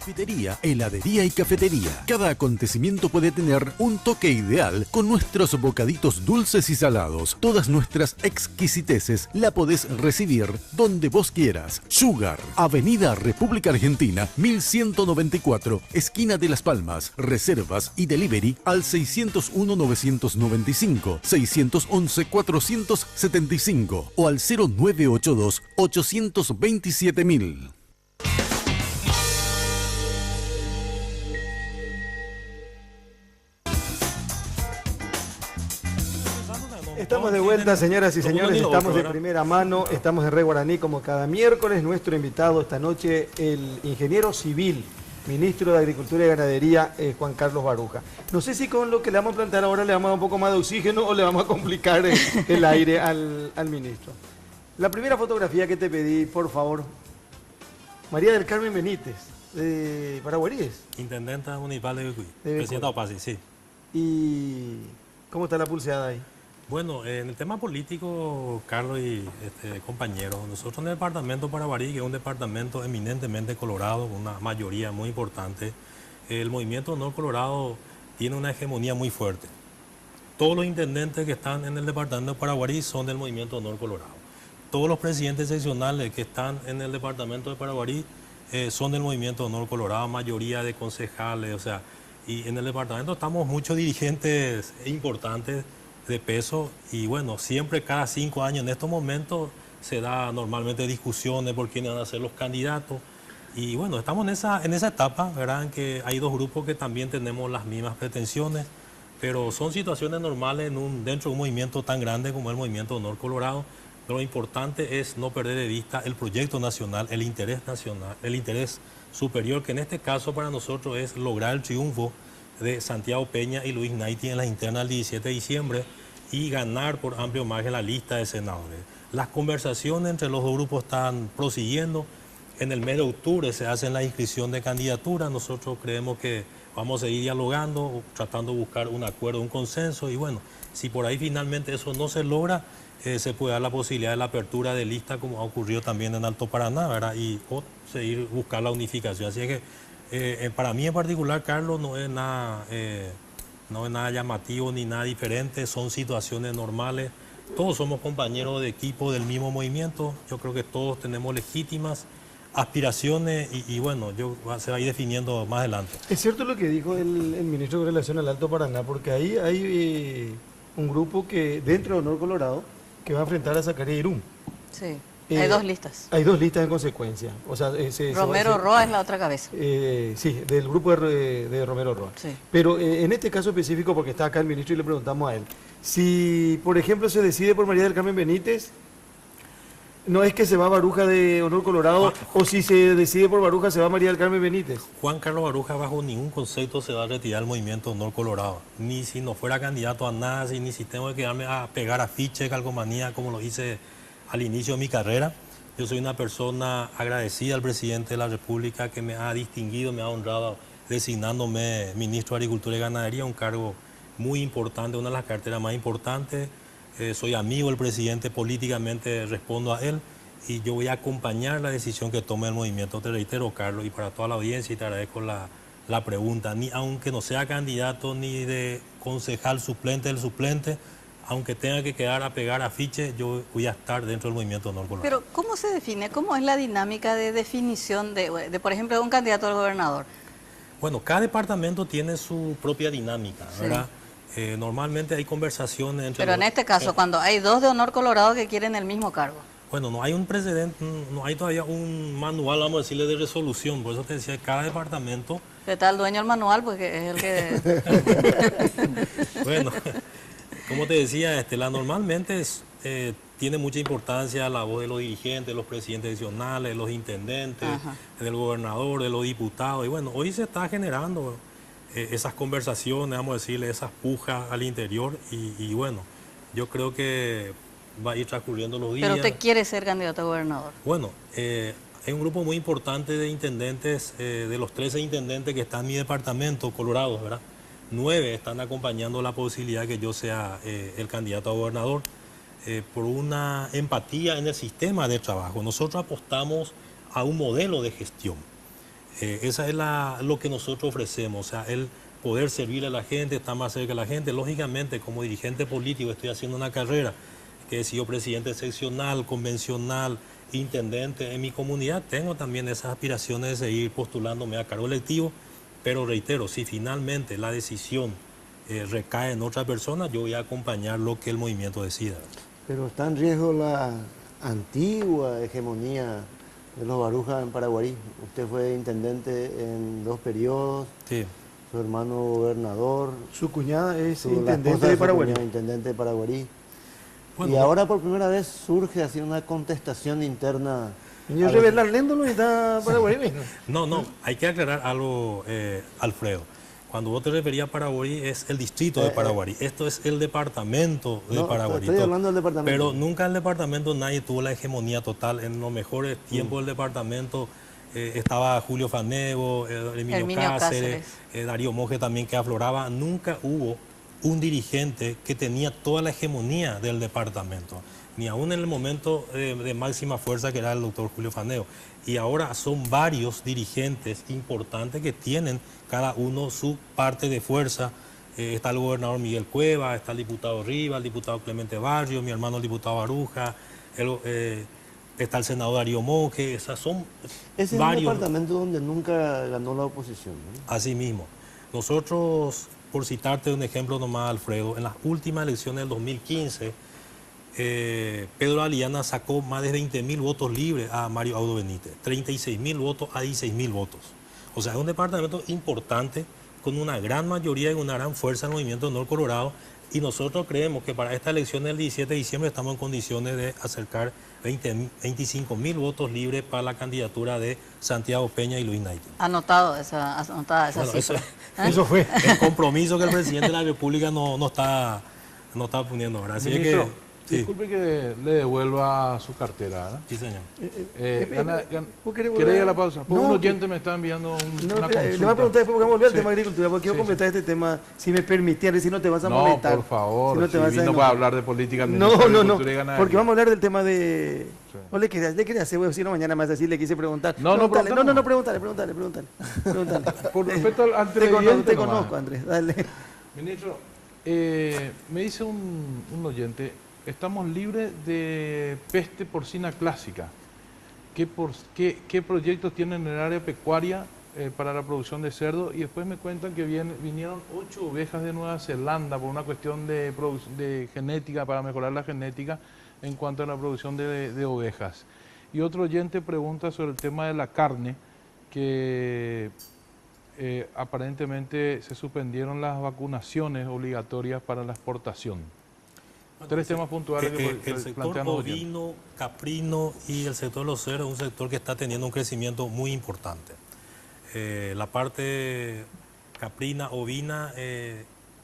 Confitería, heladería y cafetería. Cada acontecimiento puede tener un toque ideal con nuestros bocaditos dulces y salados. Todas nuestras exquisiteces la podés recibir donde vos quieras. Sugar, Avenida República Argentina, 1194, esquina de Las Palmas. Reservas y delivery al 601-995, 611-475 o al 0982-827.000. Estamos de vuelta, señoras y señores, estamos de primera mano, estamos en Re Guaraní como cada miércoles. Nuestro invitado esta noche, el ingeniero civil, ministro de Agricultura y Ganadería, Juan Carlos Baruja. No sé si con lo que le vamos a plantear ahora le vamos a dar un poco más de oxígeno o le vamos a complicar el aire al ministro. La primera fotografía que te pedí, por favor, María del Carmen Benítez, de Paraguaríes. Intendenta municipal de Bicuy, presidenta Opasi, sí. ¿Y cómo está la pulseada ahí? Bueno, en el tema político, Carlos y compañeros, nosotros en el departamento Paraguarí, que es un departamento eminentemente colorado, con una mayoría muy importante, el movimiento Honor Colorado tiene una hegemonía muy fuerte. Todos los intendentes que están en el departamento Paraguarí son del movimiento Honor Colorado. Todos los presidentes seccionales que están en el departamento de Paraguarí son del movimiento Honor Colorado, mayoría de concejales, o sea, y en el departamento estamos muchos dirigentes importantes de peso y bueno, siempre cada 5 años en estos momentos se da normalmente discusiones por quiénes van a ser los candidatos y bueno, estamos en esa etapa, ¿verdad? En que hay dos grupos que también tenemos las mismas pretensiones, pero son situaciones normales dentro de un movimiento tan grande como el Movimiento Honor Colorado. Pero lo importante es no perder de vista el proyecto nacional, el interés superior, que en este caso para nosotros es lograr el triunfo de Santiago Peña y Luis Naiti en las internas del 17 de diciembre y ganar por amplio margen la lista de senadores. Las conversaciones entre los dos grupos están prosiguiendo. En el mes de octubre se hace la inscripción de candidaturas. Nosotros creemos que vamos a seguir dialogando, tratando de buscar un acuerdo, un consenso. Y bueno, si por ahí finalmente eso no se logra, se puede dar la posibilidad de la apertura de lista, como ha ocurrido también en Alto Paraná, ¿verdad? Y o seguir buscar la unificación. Así es que para mí en particular, Carlos, no es nada llamativo ni nada diferente, son situaciones normales. Todos somos compañeros de equipo del mismo movimiento, yo creo que todos tenemos legítimas aspiraciones y bueno, se va a ir definiendo más adelante. Es cierto lo que dijo el ministro de Relación al Alto Paraná, porque ahí hay un grupo que dentro de Honor Colorado que va a enfrentar a Zacarías Irún. Sí. Hay dos listas. Hay dos listas en consecuencia. O sea, Romero Roa es la otra cabeza. Sí, del grupo de Romero Roa. Sí. Pero en este caso específico, porque está acá el ministro y le preguntamos a él, si por ejemplo se decide por María del Carmen Benítez, no es que se va Baruja de Honor Colorado, o si se decide por Baruja se va María del Carmen Benítez. Juan Carlos Baruja bajo ningún concepto se va a retirar del movimiento Honor Colorado. Ni si no fuera candidato a nada, ni si tengo que quedarme a pegar afiche, calcomanía, como lo hice al inicio de mi carrera. Yo soy una persona agradecida al presidente de la República que me ha distinguido, me ha honrado designándome ministro de Agricultura y Ganadería, un cargo muy importante, una de las carteras más importantes. Soy amigo del presidente, políticamente respondo a él y yo voy a acompañar la decisión que tome el movimiento. Te reitero, Carlos, y para toda la audiencia, y te agradezco la pregunta, ni aunque no sea candidato ni de concejal suplente del suplente, aunque tenga que quedar a pegar afiche, yo voy a estar dentro del movimiento Honor Colorado. Pero, ¿cómo se define? ¿Cómo es la dinámica de definición de por ejemplo, de un candidato al gobernador? Bueno, cada departamento tiene su propia dinámica, ¿verdad? Normalmente hay conversaciones entre... Pero en este caso, cuando hay 2 de Honor Colorado que quieren el mismo cargo. Bueno, no hay un precedente, no hay todavía un manual, vamos a decirle, de resolución. Por eso te decía, cada departamento... ¿Qué tal el dueño del manual? Pues que es el que... Bueno, como te decía, normalmente tiene mucha importancia la voz de los dirigentes, los presidentes adicionales, los intendentes, del gobernador, de los diputados. Y bueno, hoy se está generando esas conversaciones, vamos a decirle, esas pujas al interior. Y bueno, yo creo que va a ir transcurriendo los días. Pero usted quiere ser candidato a gobernador. Bueno, hay un grupo muy importante de intendentes, de los 13 intendentes que están en mi departamento, Colorado, ¿verdad? 9 están acompañando la posibilidad de que yo sea el candidato a gobernador por una empatía en el sistema de trabajo. Nosotros apostamos a un modelo de gestión. Esa es lo que nosotros ofrecemos, o sea, el poder servirle a la gente, estar más cerca de la gente. Lógicamente, como dirigente político estoy haciendo una carrera que he sido presidente seccional, convencional, intendente en mi comunidad. Tengo también esas aspiraciones de seguir postulándome a cargo electivo, pero reitero, si finalmente la decisión recae en otra persona, yo voy a acompañar lo que el movimiento decida. Pero está en riesgo la antigua hegemonía de los Barujas en Paraguarí. Usted fue intendente en 2 periodos, sí. Su hermano gobernador. Su cuñada es la intendente esposa de su Paraguay. cuñada, intendente de Paraguarí. Bueno, Y ahora por primera vez surge así una contestación interna. Señor Revelar Léndolo está Paraguay. No, hay que aclarar algo, Alfredo. Cuando vos te referías a Paraguarí, es el distrito de Paraguarí. Esto es el departamento de Paraguarí. Estoy hablando del departamento. Pero nunca en el departamento nadie tuvo la hegemonía total. En los mejores tiempos del departamento estaba Julio Fanego, Herminio Cáceres, Darío Monge también que afloraba. Nunca hubo un dirigente que tenía toda la hegemonía del departamento, ni aún en el momento de máxima fuerza que era el doctor Julio Fanego. Y ahora son varios dirigentes importantes que tienen cada uno su parte de fuerza. Está el gobernador Miguel Cueva, está el diputado Rivas, el diputado Clemente Barrio, mi hermano el diputado Baruja, está el senador Darío Monge. Esas son Ese varios. es un departamento donde nunca ganó la oposición, ¿no? Así mismo. Nosotros, por citarte un ejemplo nomás, Alfredo, en las últimas elecciones del 2015, Pedro Aliana sacó más de 20.000 votos libres a Mario Audo Benítez, 36.000 votos a 16.000 votos. O sea, es un departamento importante, con una gran mayoría y una gran fuerza en el movimiento Honor Colorado, y nosotros creemos que para esta elección del 17 de diciembre estamos en condiciones de acercar 25.000 votos libres para la candidatura de Santiago Peña y Luis Naiti. Anotada esa Bueno, cifra. Eso fue. El compromiso que el presidente de la República no está poniendo ahora. Así Ministro, que, sí, disculpe que le devuelva su cartera, ¿verdad? sí, señor. ¿Vos querés ¿Quiere ir a volver? la pausa? Porque No, un oyente me está enviando No, una espera, le voy a consulta. preguntar después porque vamos a volver al Sí. tema de agricultura, porque quiero Sí, completar este tema, si me permitieran, si no te vas a No, molestar. por favor, si no te si vas a vino enojar. para hablar de política No, administrativa, no, agricultura y ganadería. porque vamos a hablar del tema de... Sí. ¿O le quería hacer, voy a decir mañana más así, le quise preguntar. No, no, Pregúntale, preguntale. pregúntale. Por respeto al Te televidente nomás. conozco, Andrés, dale. Ministro, me dice un oyente, estamos libres de peste porcina clásica. ¿Qué proyectos tienen en el área pecuaria para la producción de cerdo? Y después me cuentan que vinieron 8 ovejas de Nueva Zelanda por una cuestión de genética, para mejorar la genética en cuanto a la producción de ovejas. Y otro oyente pregunta sobre el tema de la carne, que aparentemente se suspendieron las vacunaciones obligatorias para la exportación. 3 temas puntuales que El sector plantean los oyentes. ovino, caprino y el sector de los cerdos es un sector que está teniendo un crecimiento muy importante. La parte caprina, ovina,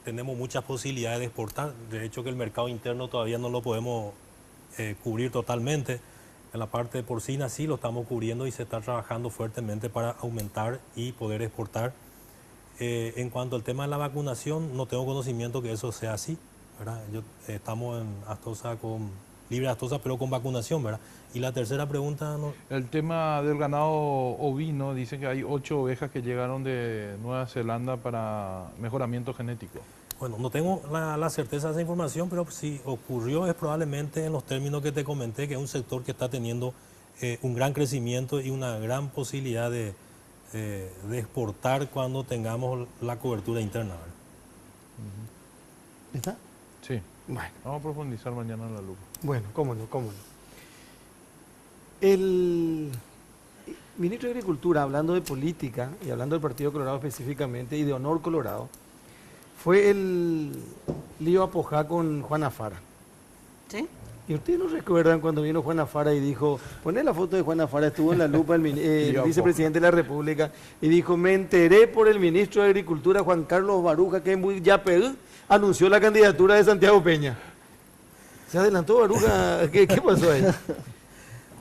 tenemos muchas posibilidades de exportar. De hecho, que el mercado interno todavía no lo podemos cubrir totalmente. En la parte porcina sí lo estamos cubriendo y se está trabajando fuertemente para aumentar y poder exportar. En cuanto al tema de la vacunación, no tengo conocimiento que eso sea así, ¿verdad? Estamos en Astosa libre de Astosa, pero con vacunación, ¿verdad? Y la tercera pregunta... El tema del ganado ovino, dicen que hay 8 ovejas que llegaron de Nueva Zelanda para mejoramiento genético. Bueno, no tengo la certeza de esa información, pero si ocurrió es probablemente en los términos que te comenté, que es un sector que está teniendo un gran crecimiento y una gran posibilidad de de exportar cuando tengamos la cobertura interna, ¿verdad? ¿Está? Sí. Bueno. Vamos a profundizar mañana en la lupa. Bueno, cómo no, cómo no. El ministro de Agricultura, hablando de política y hablando del Partido Colorado específicamente y de Honor Colorado, fue el lío Apojá con Juana Fara. ¿Sí? ¿Y ustedes no recuerdan cuando vino Juana Fara y dijo, poné la foto de Juana Fara, estuvo en la lupa el vicepresidente de la República y dijo, me enteré por el ministro de Agricultura, Juan Carlos Baruja, que en Buyapel anunció la candidatura de Santiago Peña? ¿Se adelantó Baruja? ¿Qué pasó ahí?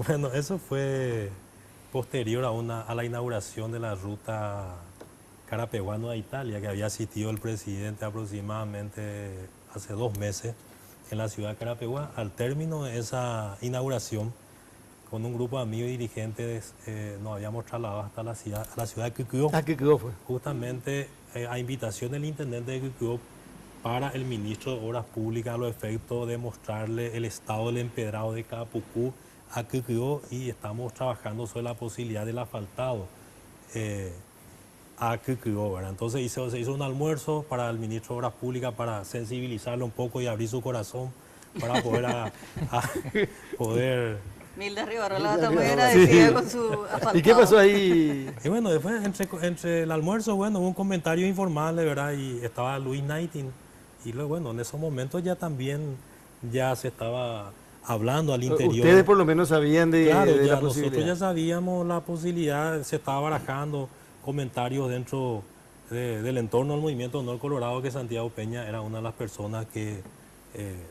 Bueno, eso fue posterior a la inauguración de la ruta Carapeguano a Italia, que había asistido el presidente aproximadamente hace 2 meses en la ciudad de Carapeguá. Al término de esa inauguración, con un grupo de amigos y dirigentes, nos habíamos trasladado hasta la ciudad de Quicó. Ah, Quicó fue. Justamente a invitación del intendente de Quicó para el ministro de Obras Públicas a los efectos de mostrarle el estado del empedrado de Capucú a Quicó, y estamos trabajando sobre la posibilidad del asfaltado a Quicó, ¿verdad? Entonces se hizo un almuerzo para el ministro de Obras Públicas para sensibilizarlo un poco y abrir su corazón para poder poder... Milda Rivarola está muy agradecida con su asfaltado. ¿Y qué pasó ahí? Y bueno, después entre el almuerzo, bueno, hubo un comentario informal, de verdad, y estaba Luis Nighting, y luego, bueno, en esos momentos ya también ya se estaba hablando al interior. Ustedes por lo menos sabían de, claro, de ya la posibilidad. nosotros ya sabíamos la posibilidad, se estaba barajando comentarios dentro del entorno del movimiento Honor Colorado, que Santiago Peña era una de las personas que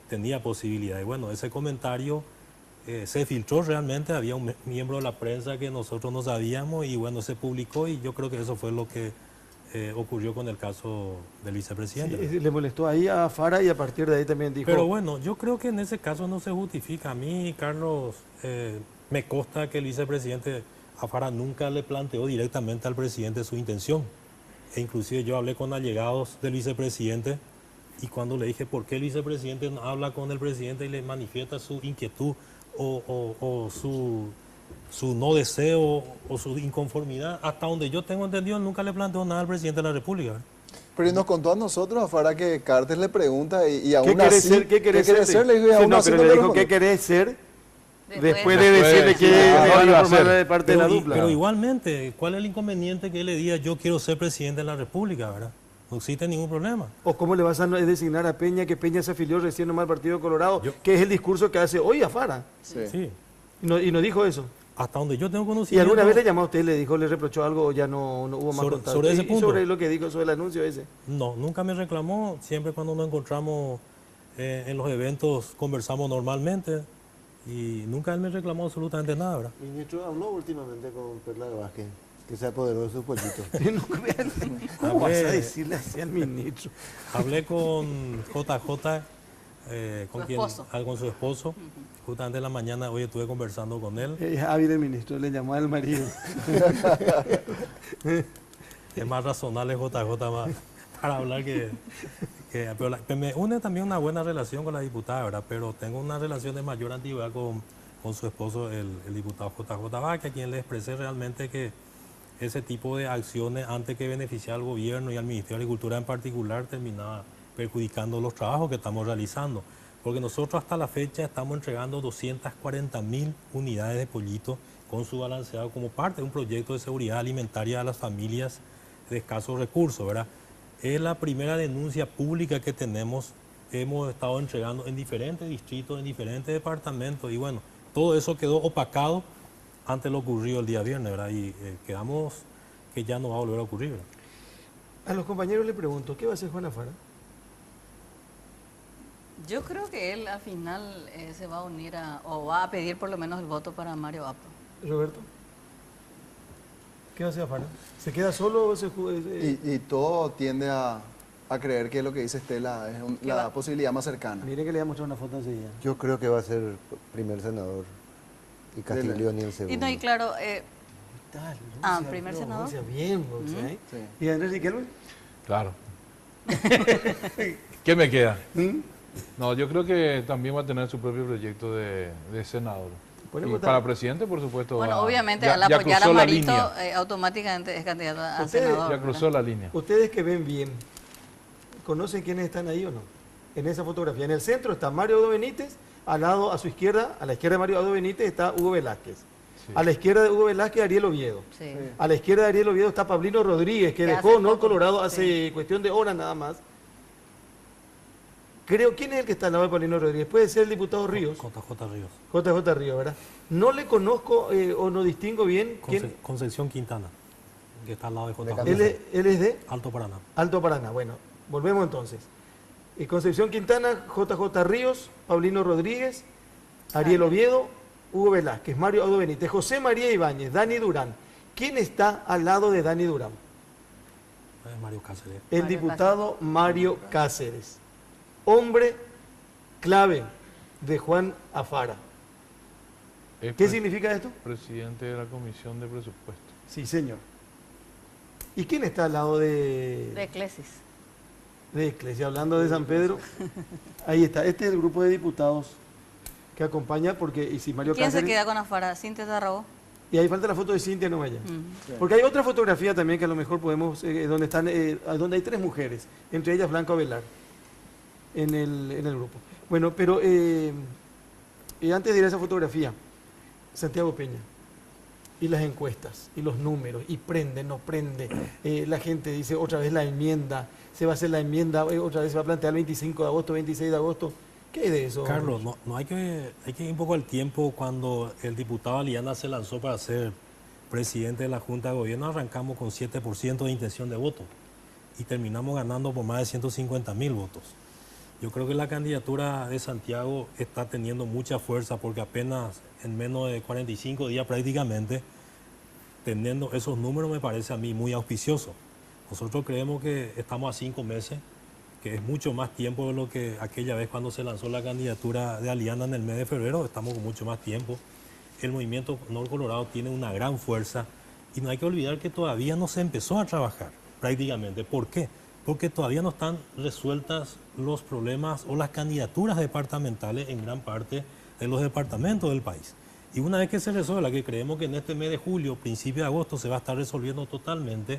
tenía posibilidad. Y bueno, ese comentario se filtró realmente, había un miembro de la prensa que nosotros no sabíamos, y bueno, se publicó, y yo creo que eso fue lo que ocurrió con el caso del vicepresidente. Sí, le molestó ahí a Fara y a partir de ahí también dijo... Pero bueno, yo creo que en ese caso no se justifica. A mí, Carlos, me consta que el vicepresidente a Fara nunca le planteó directamente al presidente su intención. E inclusive yo hablé con allegados del vicepresidente, y cuando le dije por qué el vicepresidente no habla con el presidente y le manifiesta su inquietud o su no deseo o su inconformidad, hasta donde yo tengo entendido, nunca le planteó nada al presidente de la República. Pero y nos contó a nosotros, Fara, que Cartes le pregunta y aún ¿Qué querés así... ser? ¿Qué querés ser? Le dijo, y Sí, aún no, así pero no le le dijo, respondió. ¿qué querés ser? Después Después de decirle que no iba a hacer. de parte de la dupla. Pero igualmente, ¿cuál es el inconveniente que él le diga yo quiero ser presidente de la República, verdad? No existe ningún problema. ¿O cómo le vas a designar a Peña, que Peña se afilió recién nomás al Partido Colorado, que es el discurso que hace hoy a Fara? Sí. Y no dijo eso. Hasta donde yo tengo ¿Y conocimiento... alguna vez le llamó a usted, le dijo, le reprochó algo o ya no hubo más contacto? sobre ese ¿Y punto? sobre lo que dijo sobre el anuncio ese? No, nunca me reclamó. Siempre cuando nos encontramos en los eventos conversamos normalmente, y nunca él me reclamó absolutamente nada, ¿verdad? Ministro, habló últimamente con Perla de Vázquez, que se apoderó de sus pollitos. ¿Cómo vas a decirle así al ministro? Hablé con JJ, con su esposo. Justamente en la mañana hoy estuve conversando con él. Es hábil el ministro, le llamó al marido. Es más razonable JJ para hablar pero me une también una buena relación con la diputada, ¿verdad? Pero tengo una relación de mayor antigüedad con su esposo, el diputado JJ Vázquez, a quien le expresé realmente que ese tipo de acciones, antes que beneficiar al gobierno y al Ministerio de Agricultura en particular, terminaba perjudicando los trabajos que estamos realizando. Porque nosotros hasta la fecha estamos entregando 240.000 unidades de pollitos con su balanceado como parte de un proyecto de seguridad alimentaria a las familias de escasos recursos, ¿verdad? Es la primera denuncia pública que tenemos. Hemos estado entregando en diferentes distritos, en diferentes departamentos, y bueno, todo eso quedó opacado ante lo ocurrido el día viernes, ¿verdad? Y quedamos que ya no va a volver a ocurrir, ¿verdad? A los compañeros le pregunto, ¿qué va a hacer Juana Fara? Yo creo que él al final se va a unir o va a pedir por lo menos el voto para Mario Apo. Roberto, ¿qué va a hacer Fara? ¿Se queda solo o Y todo tiende a creer que lo que dice Estela es la posibilidad más cercana. Miren que le voy a mostrar una foto enseguida. Yo creo que va a ser primer senador y Castiglione el segundo. Y claro, primer Rusia, senador. Rusia, bien, Rusia, ¿eh? Sí. ¿Y Andrés Riquelme? Claro. ¿Qué me queda? No, yo creo que también va a tener su propio proyecto de senador. Pueden Y votar. para presidente, por supuesto. Bueno, va- obviamente ya- al ya apoyar a cruzó la Marito, línea. automáticamente es candidato a Ustedes- senador. Ya cruzó la línea. Ustedes que ven bien, ¿conocen quiénes están ahí o no? En esa fotografía. En el centro está Mario Aldo Benítez, al lado, a su izquierda, a la izquierda de Mario Aldo Benítez está Hugo Velázquez. Sí. A la izquierda de Hugo Velázquez, Ariel Oviedo. Sí. A la izquierda de Ariel Oviedo está Pablino Rodríguez, que Que dejó hace Honor poco, Colorado sí. hace cuestión de horas nada más. Creo, ¿quién es el que está al lado de Pablino Rodríguez? Puede ser el diputado Ríos, JJ Ríos. JJ Ríos, ¿verdad? No le conozco o no distingo bien quién. Concepción Quintana, que está al lado de JJ. Él es de Alto Paraná. Alto Paraná. Bueno, volvemos entonces. Concepción Quintana, JJ Ríos, Paulino Rodríguez, Ariel Oviedo, Hugo Velázquez, Mario Aldo Benítez, José María Ibáñez, Dani Durán. ¿Quién está al lado de Dani Durán? Mario Cáceres. El Mario diputado Mario Cáceres, hombre clave de Juan Afara. Es ¿Qué significa esto? presidente de la Comisión de Presupuesto. Sí, señor. ¿Y quién está al lado De de Eclesis. Iglesia? Hablando de San Pedro, ahí está. Este es el grupo de diputados que acompaña, porque y si Mario ¿Quién se Cáceres, queda con Afara? ¿Cintia Tarragó? y ahí falta la foto de Cintia Novaya. Porque hay otra fotografía también que a lo mejor podemos, donde están, donde hay 3 mujeres, entre ellas Blanca Velar, en el grupo. Bueno, pero antes de ir a esa fotografía, Santiago Peña, y las encuestas, y los números, y prende, no prende, la gente dice otra vez la enmienda, se va a hacer la enmienda, otra vez se va a plantear el 25 de agosto, 26 de agosto. ¿Qué hay de eso? Carlos, no hay que ir un poco al tiempo cuando el diputado Aliana se lanzó para ser presidente de la Junta de Gobierno, arrancamos con 7% de intención de voto y terminamos ganando por más de 150.000 votos. Yo creo que la candidatura de Santiago está teniendo mucha fuerza porque apenas en menos de 45 días prácticamente, teniendo esos números me parece a mí muy auspicioso. Nosotros creemos que estamos a 5 meses, que es mucho más tiempo de lo que aquella vez cuando se lanzó la candidatura de Aliana en el mes de febrero, estamos con mucho más tiempo. El movimiento Honor Colorado tiene una gran fuerza y no hay que olvidar que todavía no se empezó a trabajar prácticamente. ¿Por qué? Porque todavía no están resueltas los problemas o las candidaturas departamentales en gran parte de los departamentos del país. Y una vez que se resuelva, que creemos que en este mes de julio, principio de agosto, se va a estar resolviendo totalmente,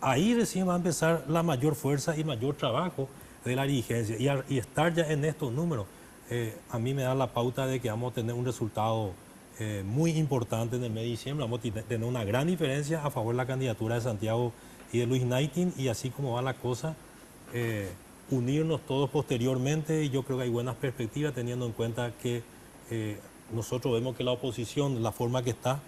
ahí recién va a empezar la mayor fuerza y mayor trabajo de la dirigencia. Y estar ya en estos números, a mí me da la pauta de que vamos a tener un resultado muy importante en el mes de diciembre. Vamos a tener una gran diferencia a favor de la candidatura de Santiago y de Luis Naitin, y así como va la cosa, unirnos todos posteriormente, y yo creo que hay buenas perspectivas teniendo en cuenta que nosotros vemos que la oposición, la forma que está,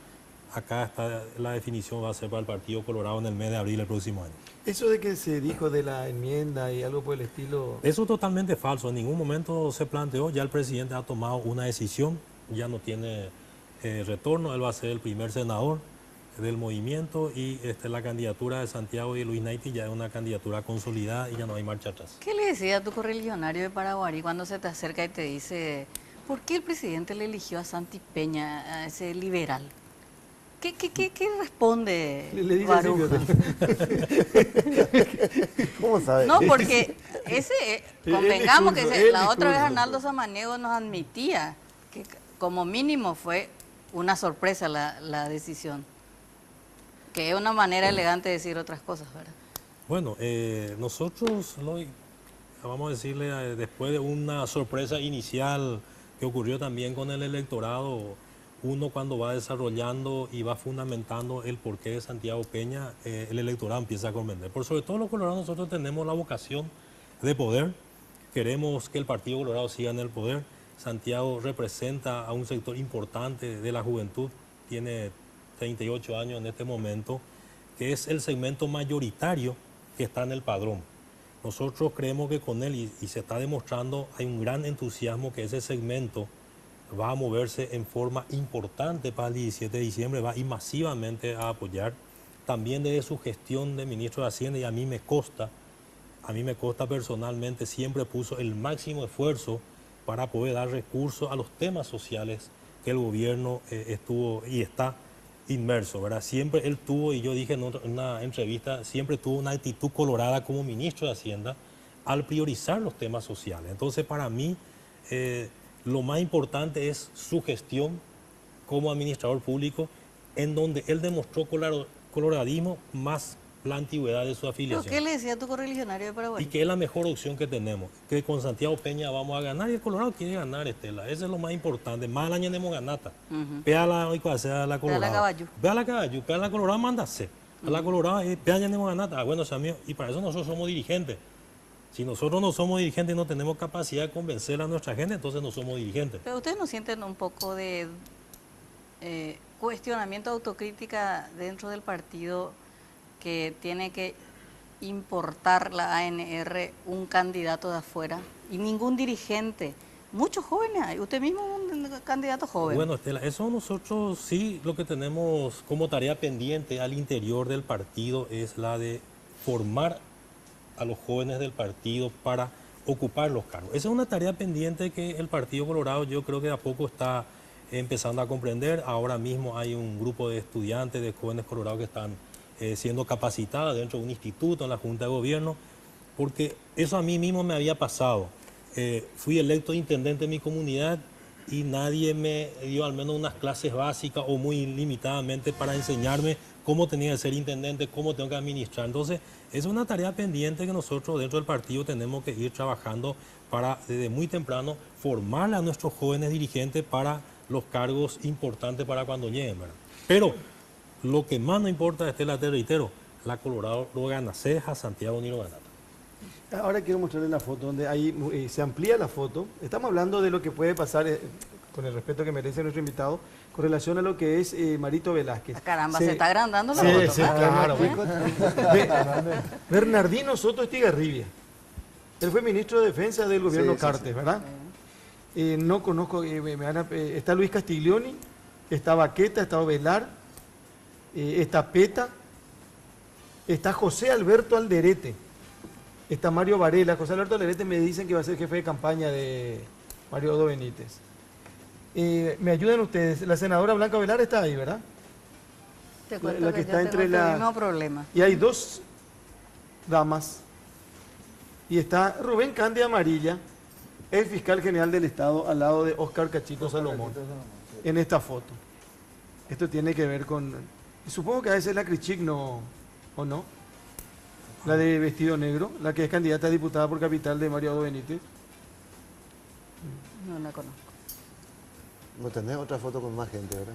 acá está la definición va a ser para el Partido Colorado en el mes de abril del próximo año. Eso de que se dijo de la enmienda y algo por el estilo... Eso es totalmente falso, en ningún momento se planteó, ya el presidente ha tomado una decisión, ya no tiene retorno, él va a ser el primer senador del movimiento y la candidatura de Santiago y de Luis Naiti ya es una candidatura consolidada y ya no hay marcha atrás. ¿Qué le decía a tu correligionario de Paraguarí cuando se te acerca y te dice, ¿por qué el presidente le eligió a Santi Peña, a ese liberal? ¿Qué responde Le dice Baruja? ¿Cómo sabe? No, porque convengamos que discurso, el la otra vez discurso. Arnaldo Samaniego nos admitía que como mínimo fue una sorpresa la decisión. Que es una manera elegante de decir otras cosas, ¿verdad? Bueno, nosotros, vamos a decirle, después de una sorpresa inicial que ocurrió también con el electorado, uno cuando va desarrollando y va fundamentando el porqué de Santiago Peña, el electorado empieza a comprender. Por sobre todo los colorados nosotros tenemos la vocación de poder, queremos que el Partido Colorado siga en el poder. Santiago representa a un sector importante de la juventud, tiene 38 años en este momento, que es el segmento mayoritario que está en el padrón. Nosotros creemos que con él, y se está demostrando, hay un gran entusiasmo que ese segmento va a moverse en forma importante para el 17 de diciembre, va a ir masivamente a apoyar. También desde su gestión de ministro de Hacienda, y a mí me consta personalmente, siempre puso el máximo esfuerzo para poder dar recursos a los temas sociales que el gobierno estuvo y está inmerso, ¿verdad? Siempre él tuvo, y yo dije en una entrevista, siempre tuvo una actitud colorada como ministro de Hacienda al priorizar los temas sociales. Entonces, para mí, lo más importante es su gestión como administrador público, en donde él demostró coloradismo más la antigüedad de su ¿Pero afiliación. qué le decía a tu correligionario de Paraguay? Y que es la mejor opción que tenemos, que con Santiago Peña vamos a ganar, y el Colorado quiere ganar, Estela. Eso es lo más importante. Más año de ganata. Pea la la Colorado. Pea la caballo, pea la Colorado, mándase. A la Colorado, pea año de ganata. Bueno, amigos, y para eso nosotros somos dirigentes. Si nosotros no somos dirigentes y no tenemos capacidad de convencer a nuestra gente, entonces no somos dirigentes. Pero ustedes no sienten un poco de cuestionamiento, autocrítica dentro del partido, que tiene que importar la ANR un candidato de afuera y ningún dirigente. Muchos jóvenes hay, usted mismo es un candidato joven. Bueno, Estela, eso nosotros sí lo que tenemos como tarea pendiente al interior del partido es la de formar a los jóvenes del partido para ocupar los cargos. Esa es una tarea pendiente que el Partido Colorado yo creo que de a poco está empezando a comprender. Ahora mismo hay un grupo de estudiantes, de jóvenes colorados que están siendo capacitados dentro de un instituto, en la Junta de Gobierno, porque eso a mí mismo me había pasado. Fui electo intendente de mi comunidad y nadie me dio al menos unas clases básicas o muy limitadamente para enseñarme cómo tenía que ser intendente, cómo tengo que administrar. Entonces, es una tarea pendiente que nosotros dentro del partido tenemos que ir trabajando para, desde muy temprano, formar a nuestros jóvenes dirigentes para los cargos importantes para cuando lleguen, ¿verdad? Pero lo que más nos importa, Estela, te reitero, la Colorado lo gana Ceja, Santiago ni lo gana. Ahora quiero mostrarles la foto donde ahí se amplía la foto. Estamos hablando de lo que puede pasar, con el respeto que merece nuestro invitado, con relación a lo que es Marito Velázquez. Caramba, se está agrandando la foto. Sí, claro. Bernardino Soto Estigarribia. Él fue ministro de Defensa del gobierno Cartes, ¿verdad? No conozco, está Luis Castiglioni, está Baqueta, está Ovelar, está Peta, está José Alberto Alderete, está Mario Varela. José Alberto Alderete me dicen que va a ser jefe de campaña de Mario Odo Benítez. Me ayudan ustedes, la senadora Blanca Ovelar está ahí, ¿verdad? Te cuento La que está entre el mismo problema. Y hay dos damas. Y está Rubén Candia Amarilla, el fiscal general del Estado, al lado de Oscar Cachito Salomón, en esta foto. Esto tiene que ver con... Supongo que a veces la Crichic, ¿no? ¿O no? La de vestido negro, la que es candidata a diputada por capital de Mario Odo Benítez. No la conozco. No tenés otra foto con más gente, ¿verdad?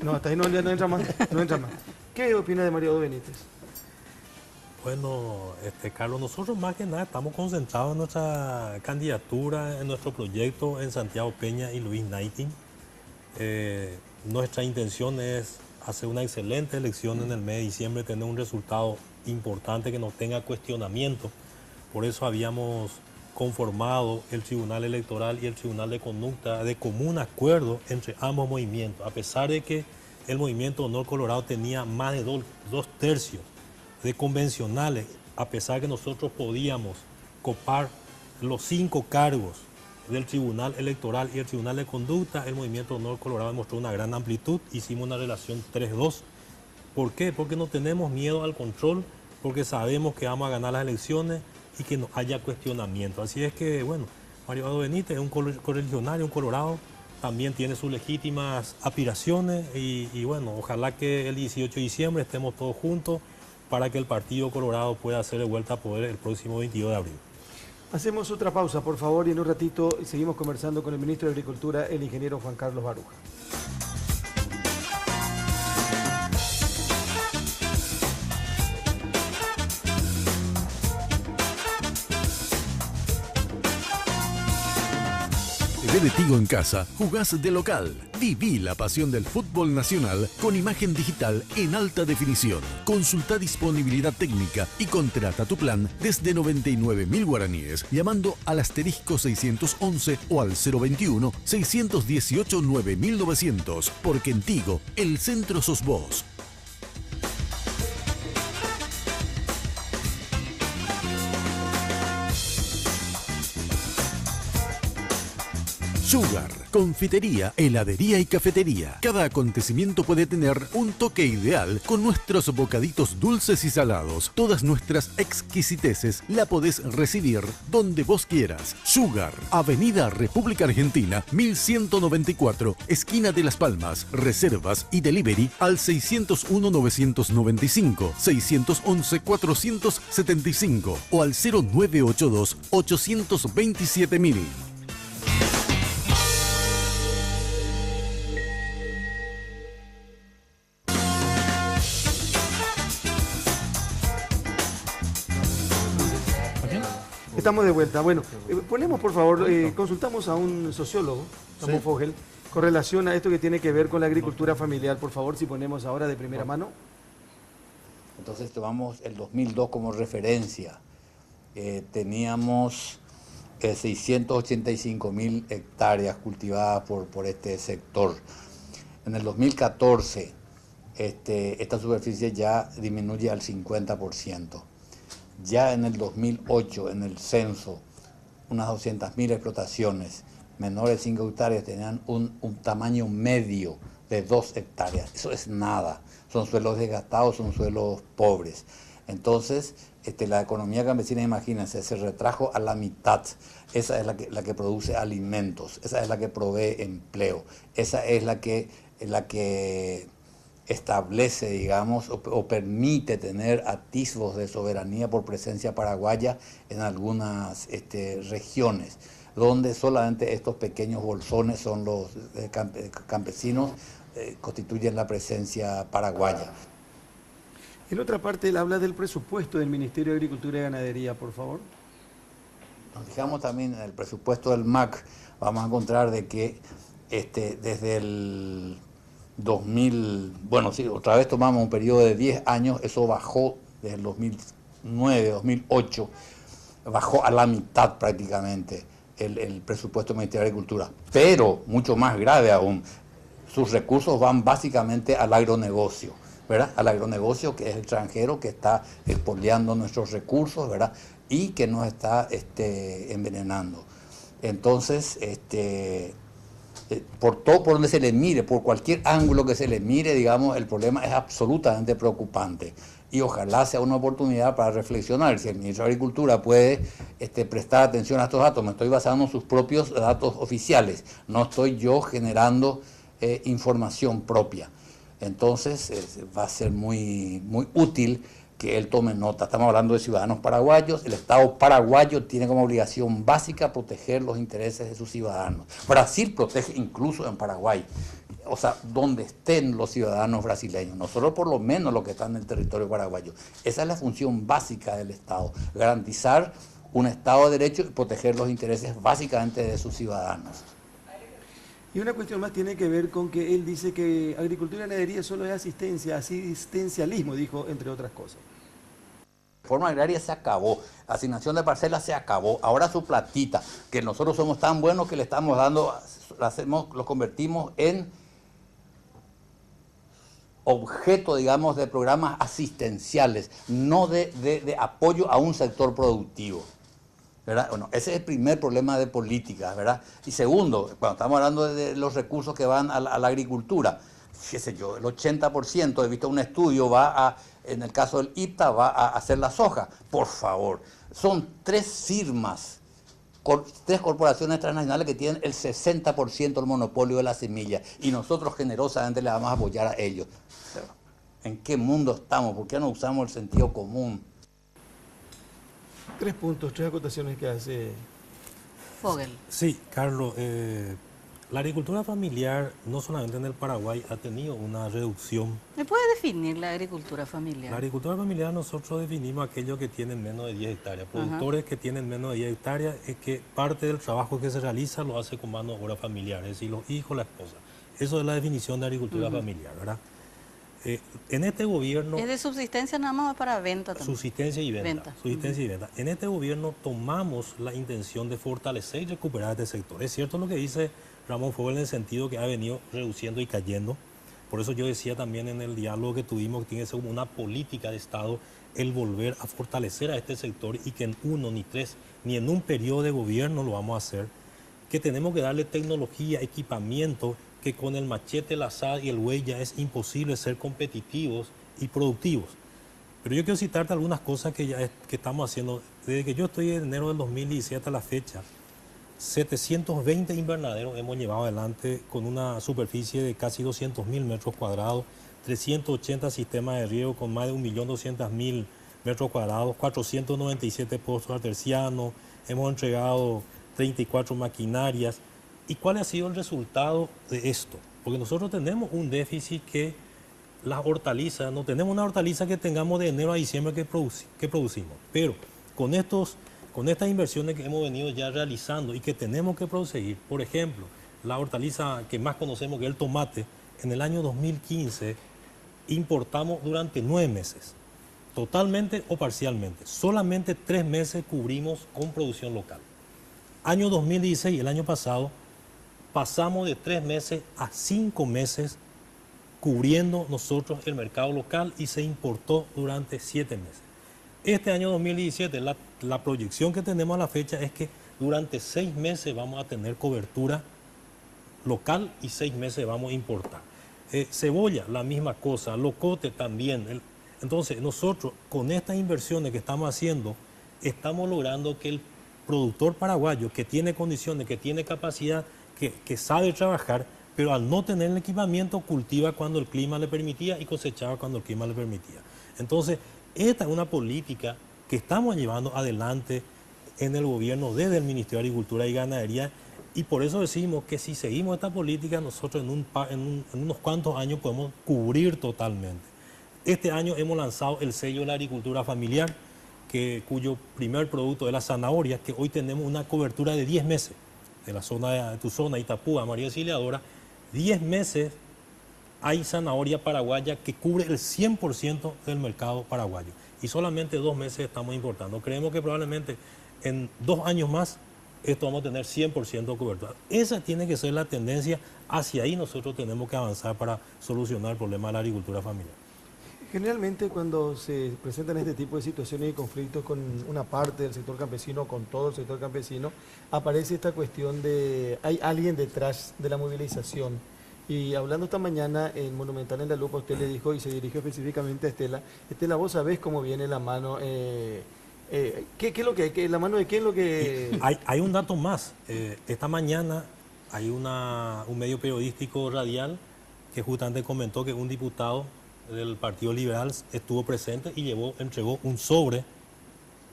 No, hasta ahí no entra más. No entra más. ¿Qué opina de Mario Odo Benítez? Bueno, Carlos, nosotros más que nada estamos concentrados en nuestra candidatura, en nuestro proyecto en Santiago Peña y Luis Naitin. Nuestra intención es hacer una excelente elección en el mes de diciembre, tener un resultado importante que no tenga cuestionamiento. Por eso habíamos conformado el Tribunal Electoral y el Tribunal de Conducta de común acuerdo entre ambos movimientos, a pesar de que el movimiento Honor Colorado tenía más de dos tercios de convencionales, a pesar que nosotros podíamos copar los 5 cargos del Tribunal Electoral y el Tribunal de Conducta, el movimiento Honor Colorado demostró una gran amplitud, hicimos una relación 3-2. ¿Por qué? Porque no tenemos miedo al control, porque sabemos que vamos a ganar las elecciones y que no haya cuestionamiento. Así es que, bueno, Mario Odo Benítez es un correligionario, un colorado, también tiene sus legítimas aspiraciones y bueno, ojalá que el 18 de diciembre estemos todos juntos para que el Partido Colorado pueda hacer de vuelta a poder el próximo 22 de abril. Hacemos otra pausa, por favor, y en un ratito seguimos conversando con el ministro de Agricultura, el ingeniero Juan Carlos Baruja. Ve de Tigo en casa, jugás de local. Viví la pasión del fútbol nacional con imagen digital en alta definición. Consulta disponibilidad técnica y contrata tu plan desde 99.000 guaraníes llamando al asterisco 611 o al 021-618-9900. Porque en Tigo, el centro sos vos. Sugar, confitería, heladería y cafetería. Cada acontecimiento puede tener un toque ideal con nuestros bocaditos dulces y salados. Todas nuestras exquisiteces la podés recibir donde vos quieras. Sugar, Avenida República Argentina, 1194, esquina de Las Palmas. Reservas y delivery al 601-995, 611-475 o al 0982-827.000. Estamos de vuelta. Bueno, ponemos por favor, consultamos a un sociólogo, Ramón Fogel, con relación a esto que tiene que ver con la agricultura familiar. Por favor, si ponemos ahora de primera mano. Entonces tomamos el 2002 como referencia. Teníamos 685.000 hectáreas cultivadas por este sector. En el 2014 esta superficie ya disminuye al 50%. Ya en el 2008, en el censo, unas 200.000 explotaciones menores de 5 hectáreas tenían un tamaño medio de 2 hectáreas. Eso es nada. Son suelos desgastados, son suelos pobres. Entonces, la economía campesina, imagínense, se retrajo a la mitad. Esa es la que produce alimentos, esa es la que provee empleo, esa es la que establece, digamos, o permite tener atisbos de soberanía por presencia paraguaya en algunas regiones, donde solamente estos pequeños bolsones son los campesinos, constituyen la presencia paraguaya. En otra parte, él habla del presupuesto del Ministerio de Agricultura y Ganadería, por favor. Nos fijamos también en el presupuesto del MAC, vamos a encontrar de que desde el 2000, bueno, sí, otra vez tomamos un periodo de 10 años, eso bajó desde el 2009, 2008, bajó a la mitad prácticamente el presupuesto del Ministerio de Agricultura. Pero, mucho más grave aún, sus recursos van básicamente al agronegocio, ¿verdad? Al agronegocio, que es extranjero, que está expoliando nuestros recursos, ¿verdad? Y que nos está envenenando. Entonces, por donde se le mire, por cualquier ángulo que se le mire, digamos, el problema es absolutamente preocupante. Y ojalá sea una oportunidad para reflexionar. Si el ministro de Agricultura puede prestar atención a estos datos, me estoy basando en sus propios datos oficiales, no estoy yo generando información propia. Entonces va a ser muy, muy útil que él tome nota. Estamos hablando de ciudadanos paraguayos. El Estado paraguayo tiene como obligación básica proteger los intereses de sus ciudadanos. Brasil protege incluso en Paraguay, o sea, donde estén los ciudadanos brasileños, nosotros por lo menos los que están en el territorio paraguayo. Esa es la función básica del Estado, garantizar un Estado de Derecho y proteger los intereses básicamente de sus ciudadanos. Y una cuestión más tiene que ver con que él dice que agricultura y ganadería solo es asistencialismo, dijo, entre otras cosas. La reforma agraria se acabó, asignación de parcelas se acabó, ahora su platita, que nosotros somos tan buenos que le estamos dando, lo convertimos en objeto, digamos, de programas asistenciales, no de apoyo a un sector productivo, ¿verdad? Bueno, ese es el primer problema de política, ¿verdad? Y segundo, cuando estamos hablando de los recursos que van a la agricultura, qué sé yo, el 80%, he visto un estudio, en el caso del IPTA, va a hacer la soja. Por favor, son 3 firmas, 3 corporaciones transnacionales que tienen el 60% del monopolio de la semilla y nosotros generosamente le vamos a apoyar a ellos. ¿En qué mundo estamos? ¿Por qué no usamos el sentido común? 3 puntos, 3 acotaciones que hace Fogel. Sí, Carlos, la agricultura familiar no solamente en el Paraguay ha tenido una reducción. ¿Me puede definir la agricultura familiar? La agricultura familiar nosotros definimos aquellos que tienen menos de 10 hectáreas. Productores que tienen menos de 10 hectáreas es que parte del trabajo que se realiza lo hace con mano de obra familiar, es decir, los hijos, la esposa. Eso es la definición de agricultura familiar, ¿verdad? En este gobierno... ¿Es de subsistencia nada más para venta también? Subsistencia y venta. Subsistencia y venta. En este gobierno tomamos la intención de fortalecer y recuperar este sector. Es cierto lo que dice Ramón Fogel en el sentido que ha venido reduciendo y cayendo. Por eso yo decía también en el diálogo que tuvimos que tiene que ser como una política de Estado el volver a fortalecer a este sector y que en 1 ni 3 ni en un periodo de gobierno lo vamos a hacer. que tenemos que darle tecnología, equipamiento, que con el machete, el azar y el huella es imposible ser competitivos y productivos. Pero yo quiero citarte algunas cosas que estamos haciendo. Desde que yo estoy en enero del 2017 a la fecha, 720 invernaderos hemos llevado adelante con una superficie de casi 200.000 metros cuadrados, 380 sistemas de riego con más de 1.200.000 metros cuadrados, 497 pozos artesianos, hemos entregado 34 maquinarias. ¿Y cuál ha sido el resultado de esto? Porque nosotros tenemos un déficit que las hortalizas, no tenemos una hortaliza que tengamos de enero a diciembre que producimos, pero con estas inversiones que hemos venido ya realizando y que tenemos que proseguir, por ejemplo, la hortaliza que más conocemos, que es el tomate, en el año 2015 importamos durante 9 meses, totalmente o parcialmente. Solamente 3 meses cubrimos con producción local. Año 2016, el año pasado, pasamos de 3 meses a 5 meses cubriendo nosotros el mercado local y se importó durante 7 meses. Este año 2017, la proyección que tenemos a la fecha es que durante 6 meses vamos a tener cobertura local y 6 meses vamos a importar. Cebolla, la misma cosa, locote también. Entonces, nosotros con estas inversiones que estamos haciendo, estamos logrando que el productor paraguayo que tiene condiciones, que tiene capacidad, que sabe trabajar, pero al no tener el equipamiento cultiva cuando el clima le permitía y cosechaba cuando el clima le permitía. Entonces, esta es una política que estamos llevando adelante en el gobierno desde el Ministerio de Agricultura y Ganadería, y por eso decimos que si seguimos esta política nosotros en unos cuantos años podemos cubrir totalmente. Este año hemos lanzado el sello de la agricultura familiar, cuyo primer producto es la zanahoria, que hoy tenemos una cobertura de 10 meses. De la zona de tu zona, Itapúa, María Auxiliadora, 10 meses hay zanahoria paraguaya que cubre el 100% del mercado paraguayo. Y solamente 2 meses estamos importando. Creemos que probablemente en 2 años más esto vamos a tener 100% cobertura. Esa tiene que ser la tendencia. Hacia ahí nosotros tenemos que avanzar para solucionar el problema de la agricultura familiar. Generalmente cuando se presentan este tipo de situaciones y conflictos con una parte del sector campesino, con todo el sector campesino, aparece esta cuestión de hay alguien detrás de la movilización. Y hablando esta mañana en Monumental en la Lupa, usted le dijo y se dirigió específicamente a Estela, Estela, vos sabés cómo viene la mano, ¿qué es lo que la mano de qué es lo que...? Hay un dato más. Esta mañana hay un medio periodístico radial que justamente comentó que un diputado del Partido Liberal estuvo presente y entregó un sobre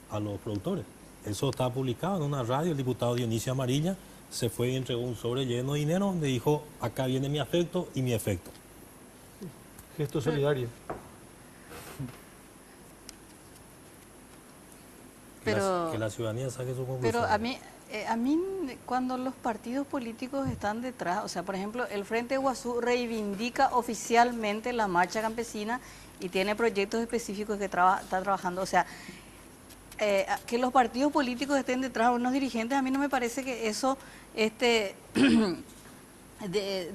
a los productores. Eso está publicado en una radio. El diputado Dionisio Amarilla se fue y entregó un sobre lleno de dinero donde dijo, acá viene mi afecto y mi efecto. Gesto solidario. Pero, que la ciudadanía saque su conclusión. Pero a mí cuando los partidos políticos están detrás, o sea, por ejemplo, el Frente Guazú reivindica oficialmente la marcha campesina y tiene proyectos específicos que está trabajando, o sea, que los partidos políticos estén detrás de unos dirigentes, a mí no me parece que eso,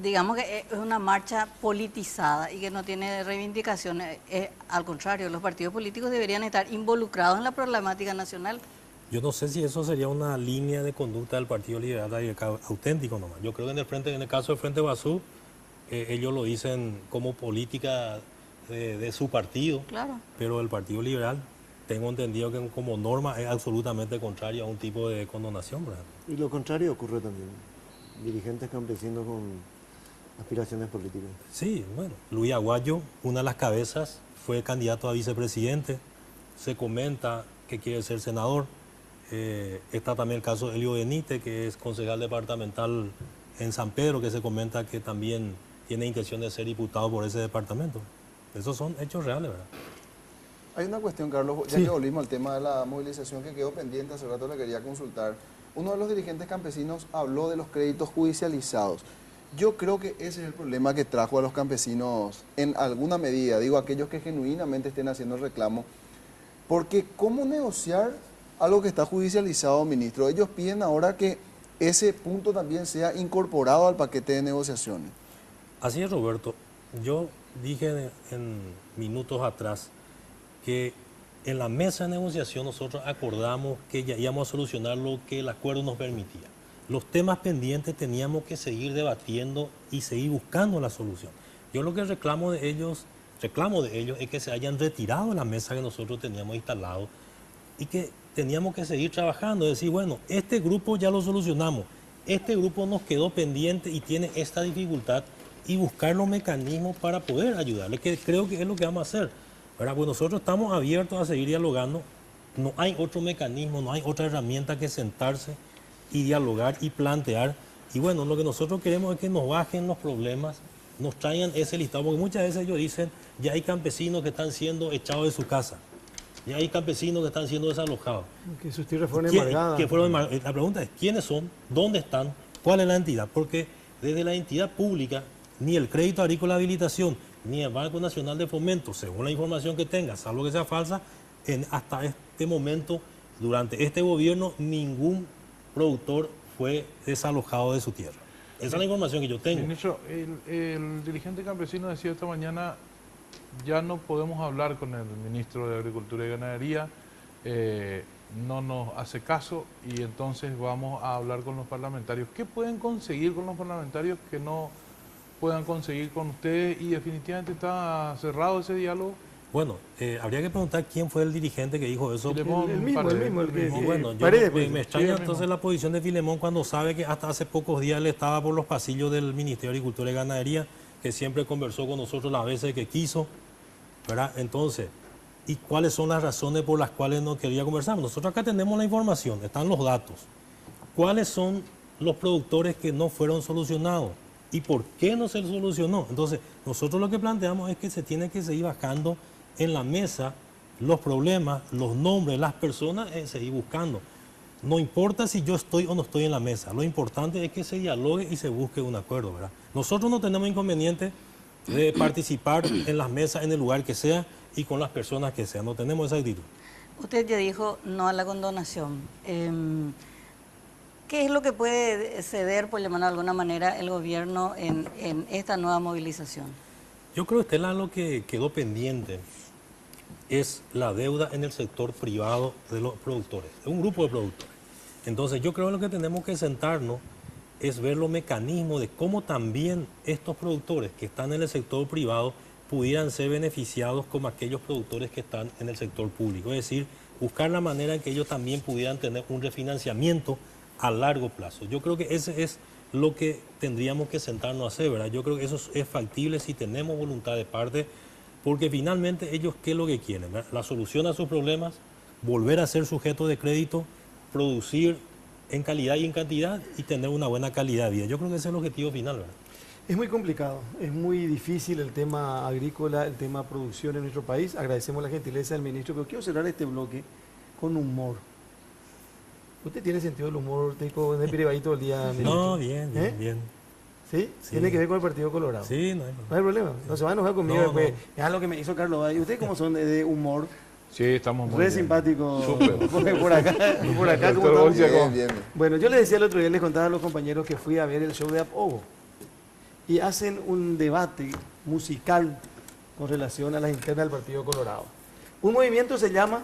digamos que es una marcha politizada y que no tiene reivindicaciones. Al contrario, los partidos políticos deberían estar involucrados en la problemática nacional. Yo no sé si eso sería una línea de conducta del Partido Liberal auténtico nomás. Yo creo que en el caso del Frente Guazú, ellos lo dicen como política de su partido, claro. Pero el Partido Liberal, tengo entendido que como norma es absolutamente contrario a un tipo de condonación, ¿verdad? Y lo contrario ocurre también. Dirigentes campesinos con aspiraciones políticas. Sí, bueno, Luis Aguayo, una de las cabezas, fue candidato a vicepresidente, se comenta que quiere ser senador. Está también el caso de Elio Benítez, que es concejal departamental en San Pedro, que se comenta que también tiene intención de ser diputado por ese departamento. Esos son hechos reales, ¿verdad? Hay una cuestión, Carlos, ya que volvimos al tema de la movilización que quedó pendiente, hace rato le quería consultar. Uno de los dirigentes campesinos habló de los créditos judicializados. Yo creo que ese es el problema que trajo a los campesinos en alguna medida, digo, aquellos que genuinamente estén haciendo el reclamo, porque ¿cómo negociar algo que está judicializado, ministro? Ellos piden ahora que ese punto también sea incorporado al paquete de negociaciones. Así es, Roberto. Yo dije en minutos atrás que en la mesa de negociación nosotros acordamos que ya íbamos a solucionar lo que el acuerdo nos permitía. los temas pendientes teníamos que seguir debatiendo y seguir buscando la solución. Yo lo que reclamo de ellos es que se hayan retirado de la mesa que nosotros teníamos instalado y que teníamos que seguir trabajando, decir, bueno, este grupo ya lo solucionamos, este grupo nos quedó pendiente y tiene esta dificultad, y buscar los mecanismos para poder ayudarle, que creo que es lo que vamos a hacer. ¿Verdad? Pues nosotros estamos abiertos a seguir dialogando, no hay otro mecanismo, no hay otra herramienta que sentarse y dialogar y plantear. Y bueno, lo que nosotros queremos es que nos bajen los problemas, nos traigan ese listado, porque muchas veces ellos dicen, ya hay campesinos que están siendo echados de su casa, ya hay campesinos que están siendo desalojados. Que sus tierras fueron embargadas. La pregunta es, ¿quiénes son? ¿Dónde están? ¿Cuál es la entidad? Porque desde la entidad pública, ni el Crédito Agrícola de Habilitación, ni el Banco Nacional de Fomento, según la información que tenga, salvo que sea falsa, hasta este momento, durante este gobierno, ningún productor fue desalojado de su tierra. Esa es la información que yo tengo. Ministro, el dirigente campesino decía esta mañana, ya no podemos hablar con el ministro de Agricultura y Ganadería, no nos hace caso y entonces vamos a hablar con los parlamentarios. ¿Qué pueden conseguir con los parlamentarios que no puedan conseguir con ustedes? Y definitivamente está cerrado ese diálogo. Bueno, habría que preguntar quién fue el dirigente que dijo eso. Filemón, el mismo, el que bueno, me extraña entonces la posición de Filemón cuando sabe que hasta hace pocos días él estaba por los pasillos del Ministerio de Agricultura y Ganadería, que siempre conversó con nosotros las veces que quiso, ¿verdad? Entonces, ¿y cuáles son las razones por las cuales no quería conversar? Nosotros acá tenemos la información, están los datos. ¿Cuáles son los productores que no fueron solucionados? ¿Y por qué no se solucionó? Entonces, nosotros lo que planteamos es que se tiene que seguir bajando en la mesa los problemas, los nombres, las personas, seguir buscando. No importa si yo estoy o no estoy en la mesa, lo importante es que se dialogue y se busque un acuerdo, ¿verdad? Nosotros no tenemos inconveniente de participar en las mesas, en el lugar que sea y con las personas que sean, no tenemos esa actitud. Usted ya dijo no a la condonación. ¿Qué es lo que puede ceder, por llamarlo de alguna manera, el gobierno en esta nueva movilización? Yo creo, Estela, lo que quedó pendiente es la deuda en el sector privado de los productores, de un grupo de productores. Entonces yo creo que lo que tenemos que sentarnos es ver los mecanismos de cómo también estos productores que están en el sector privado pudieran ser beneficiados como aquellos productores que están en el sector público. Es decir, buscar la manera en que ellos también pudieran tener un refinanciamiento a largo plazo. Yo creo que ese es lo que tendríamos que sentarnos a hacer, ¿verdad? Yo creo que eso es factible si tenemos voluntad de parte, porque finalmente ellos, ¿qué es lo que quieren? ¿Verdad? La solución a sus problemas, volver a ser sujeto de crédito, producir en calidad y en cantidad y tener una buena calidad de vida. Yo creo que ese es el objetivo final, ¿verdad? Es muy complicado, es muy difícil el tema agrícola, el tema producción en nuestro país. Agradecemos la gentileza del ministro, pero quiero cerrar este bloque con humor. ¿Usted tiene sentido del humor, Teco? ¿Es privadito el día, ministro? No, bien. ¿Sí? ¿Tiene que ver con el Partido Colorado? Sí, no hay problema. No hay problema, no se va a enojar conmigo después. Es lo que me hizo Carlos Valle. ¿Ustedes cómo son de humor? Sí, estamos muy bien. simpático. Por acá ¿cómo estamos? Bien. Bueno, yo les decía el otro día, les contaba a los compañeros que fui a ver el show de Apogo. Y hacen un debate musical con relación a las internas del Partido Colorado. Un movimiento se llama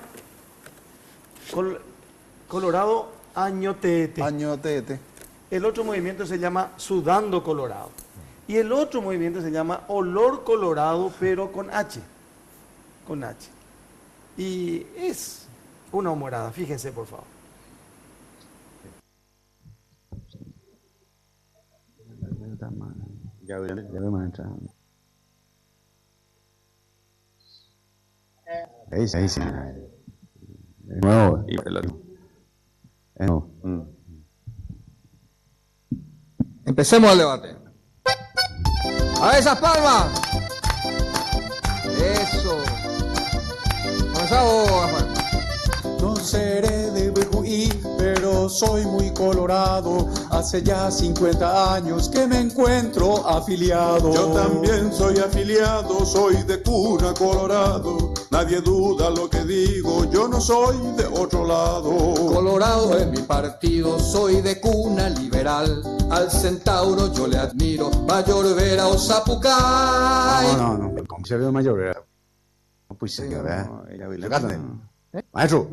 Colorado Año Tete. Año Tete. El otro movimiento se llama Sudando Colorado. Y el otro movimiento se llama Olor Colorado, pero con H. Con H. Y es una humorada, fíjense por favor. Ya vemos entrar. Ahí sí. De nuevo, y el otro. Empecemos el debate. ¡A esas palmas! Eso. Comenzamos, Rafael. No seré de Bejuí, pero soy muy colorado. Hace ya 50 años que me encuentro afiliado. Yo también soy afiliado, soy de cuna colorado. Nadie duda lo que digo, yo no soy de otro lado. Colorado es mi partido, soy de cuna liberal. Al Centauro yo le admiro, Mayor Vera o Zapucay. No, ¿cómo se ve Mayor Vera? No puede ser, ¿verdad? Maestro.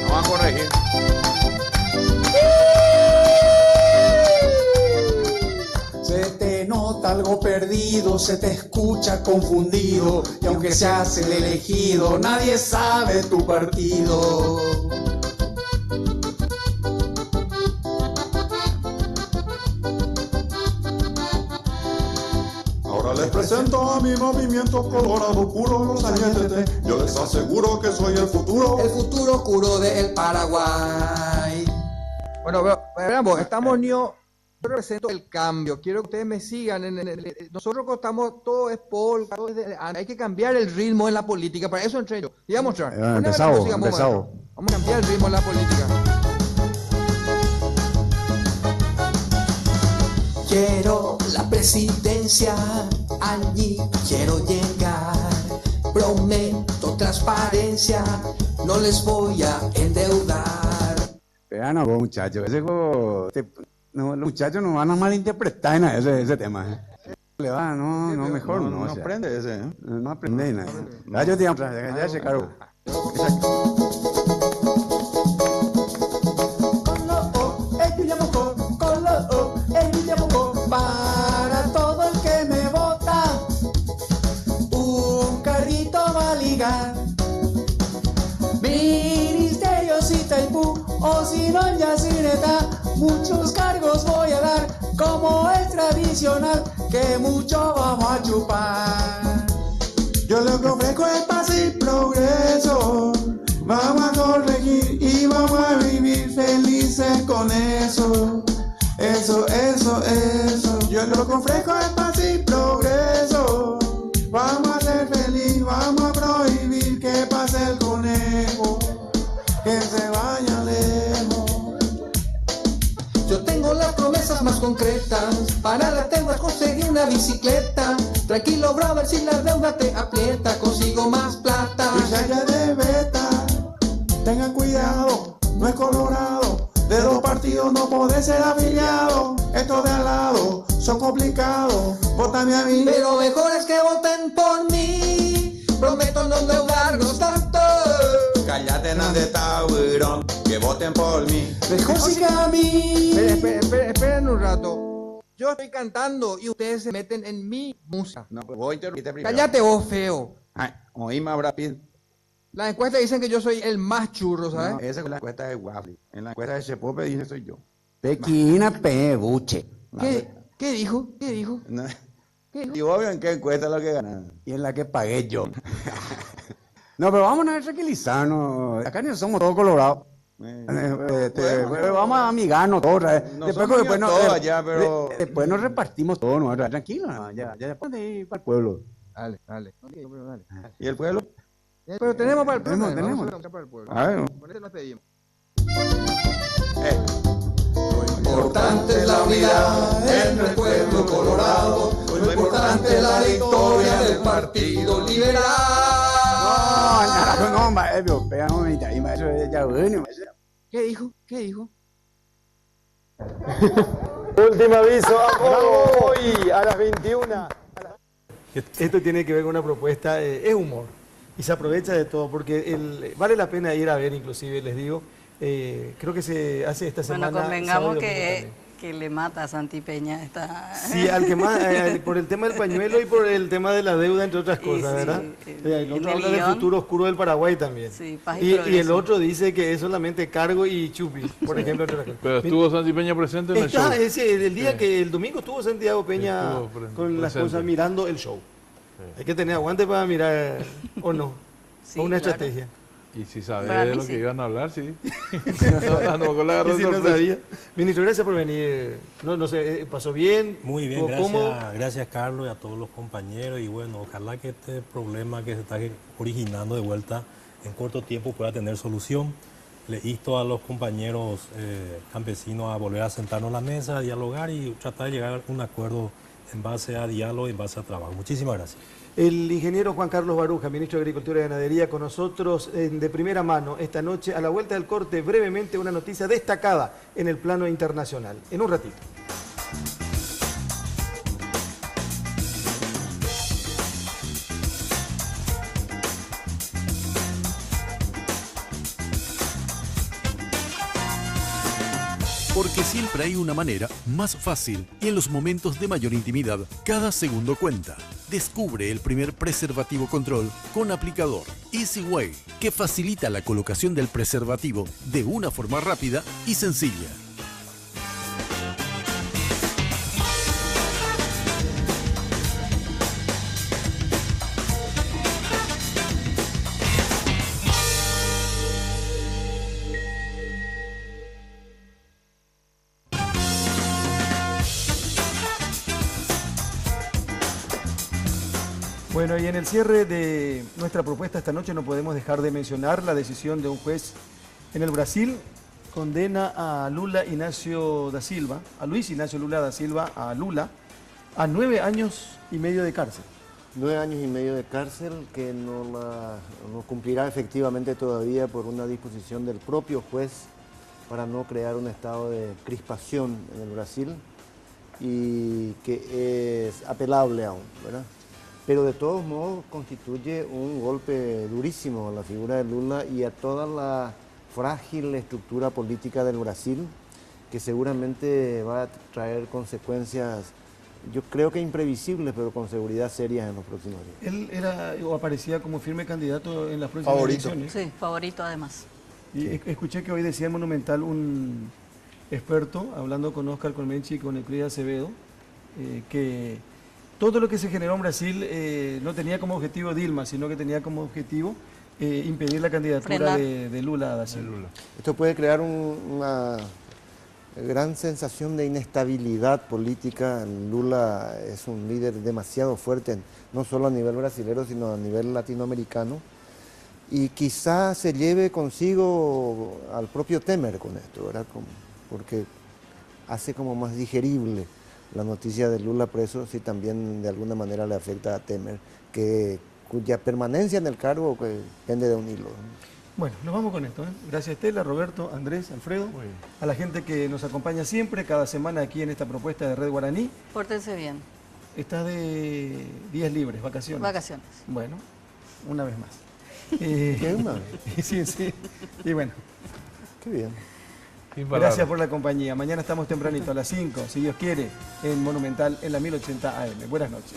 No va a corregir. algo perdido, se te escucha confundido, y aunque seas el elegido, nadie sabe tu partido. Ahora les presento a mi movimiento colorado puro, los añetes. Yo les aseguro que soy el futuro oscuro del Paraguay. Bueno, veamos, estamos yo represento el cambio. Quiero que ustedes me sigan. Nosotros estamos, todo es polka, hay que cambiar el ritmo en la política. Para eso entré yo. Y vamos a mostrar. Empezamos. Vamos a cambiar el ritmo en la política. Quiero la presidencia, allí quiero llegar. Prometo transparencia, no les voy a endeudar. Vean a vos, muchachos. Los muchachos nos van a malinterpretar en ese tema. Le va, mejor no. No aprende ese, ¿eh? No aprende nada. Ya yo te llamo, ya se cargo. Para todo el que me vota, un carrito va a ligar. Ministerios y Taipú, o si no en Yacineta, muchos cargos voy a dar, como es tradicional, que mucho vamos a chupar. Yo lo que ofrezco es paz y progreso. Vamos a corregir y vamos a vivir felices con eso. Eso. Yo lo que ofrezco es paz y progreso. Vamos a ser feliz, vamos a prohibir que pase el conejo, que se vaya lejos. Yo tengo las promesas más concretas, para la deuda conseguir una bicicleta. Tranquilo, brother, si la deuda te aprieta, consigo más plata. Y ya de beta, tengan cuidado, no es colorado. De dos partidos no podés ser afiliado. Estos de al lado son complicados. Votame a mí. Pero mejor es que voten por mí. Prometo no endeudarnos tanto. Cállate, Nande Taburón, que voten por mí. Mejor siga a mí. Esperen un rato. Yo estoy cantando y ustedes se meten en mi música. No, pues voy a interrumpirte primero. Cállate vos, feo. Ay, oíme a Brad Pitt. Las encuestas dicen que yo soy el más churro, ¿sabes? No, esa es la encuesta de Waffle. En la encuesta de Chepope dice soy yo. Pequina pebuche. ¿Qué dijo? No. Y obvio en qué encuesta es lo que ganan. Y en la que pagué yo. No, pero vamos a tranquilizarnos. Acá no somos todos colorados. Vamos a amigarnos todos. Después nos repartimos todos, ¿no? Tranquilo, ya después de ir para el pueblo. Dale. ¿Y el pueblo? Pero tenemos para el pueblo. Tenemos. Para el pueblo. A ver. Con este nos pedimos. Lo importante es la unidad entre el pueblo colorado. Lo importante es la victoria del Partido Liberal. No, maestro, maestro, ya bueno. ¿Qué dijo? Último aviso, hoy a las 21. Esto tiene que ver con una propuesta, es humor. Y se aprovecha de todo, porque vale la pena ir a ver, inclusive, les digo, creo que se hace esta semana. Bueno, convengamos que le mata a Santi Peña esta... Sí, al que más, por el tema del pañuelo y por el tema de la deuda, entre otras cosas, ¿verdad? El otro habla del futuro oscuro del Paraguay también. Sí, paz y el otro dice que es solamente cargo y chupi, por ejemplo. Pero estuvo Santi Peña presente en el show. El domingo estuvo Santiago Peña con las cosas mirando el show. Hay que tener aguante para mirar, o no, sí, o una claro. estrategia. Y si sabes de lo que iban a hablar, sí. No sabía. Ministro, gracias por venir. No sé, ¿pasó bien? Muy bien, ¿Cómo? gracias Carlos y a todos los compañeros. Y bueno, ojalá que este problema que se está originando de vuelta en corto tiempo pueda tener solución. Le insto a los compañeros campesinos a volver a sentarnos a la mesa, a dialogar y tratar de llegar a un acuerdo en base a diálogo y en base a trabajo. Muchísimas gracias. El ingeniero Juan Carlos Baruja, ministro de Agricultura y Ganadería, con nosotros de primera mano esta noche. A la vuelta del corte, brevemente una noticia destacada en el plano internacional. En un ratito. Porque siempre hay una manera más fácil y en los momentos de mayor intimidad, cada segundo cuenta. Descubre el primer preservativo control con aplicador Easy Way, que facilita la colocación del preservativo de una forma rápida y sencilla. Bueno, y en el cierre de nuestra propuesta esta noche no podemos dejar de mencionar la decisión de un juez en el Brasil. Condena a Luis Inácio Lula da Silva, a Lula, a 9 años y medio de cárcel. 9 años y medio de cárcel que no cumplirá efectivamente todavía por una disposición del propio juez para no crear un estado de crispación en el Brasil y que es apelable aún, ¿verdad? Pero de todos modos constituye un golpe durísimo a la figura de Lula y a toda la frágil estructura política del Brasil, que seguramente va a traer consecuencias, yo creo que imprevisibles, pero con seguridad serias en los próximos días. Él era o aparecía como firme candidato en las próximas elecciones. Sí, favorito además. Y escuché que hoy decía en Monumental un experto, hablando con Óscar Colmenchi y con Euclides Acevedo, que todo lo que se generó en Brasil no tenía como objetivo Dilma, sino que tenía como objetivo impedir la candidatura de Lula da Silva. Esto puede crear una gran sensación de inestabilidad política. Lula es un líder demasiado fuerte, no solo a nivel brasilero, sino a nivel latinoamericano. Y quizás se lleve consigo al propio Temer con esto, ¿verdad? Porque hace como más digerible la noticia de Lula preso, si también de alguna manera le afecta a Temer, cuya permanencia en el cargo pende de un hilo. Bueno, nos vamos con esto. Gracias Estela, Roberto, Andrés, Alfredo, a la gente que nos acompaña siempre, cada semana aquí en esta propuesta de Red Guaraní. Pórtense bien. Estás de días libres, vacaciones. Vacaciones. Bueno, una vez más. ¿Qué una vez? Sí, sí. Y bueno. Qué bien. Gracias por la compañía. Mañana estamos tempranito a las 5, si Dios quiere, en Monumental, en la 1080 AM. Buenas noches.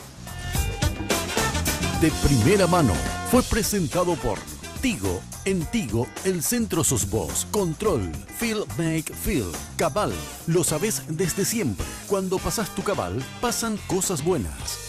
De primera mano fue presentado por Tigo. En Tigo, el centro sos vos. Control, Feel Make Feel. Cabal, lo sabés desde siempre. Cuando pasás tu cabal, pasan cosas buenas.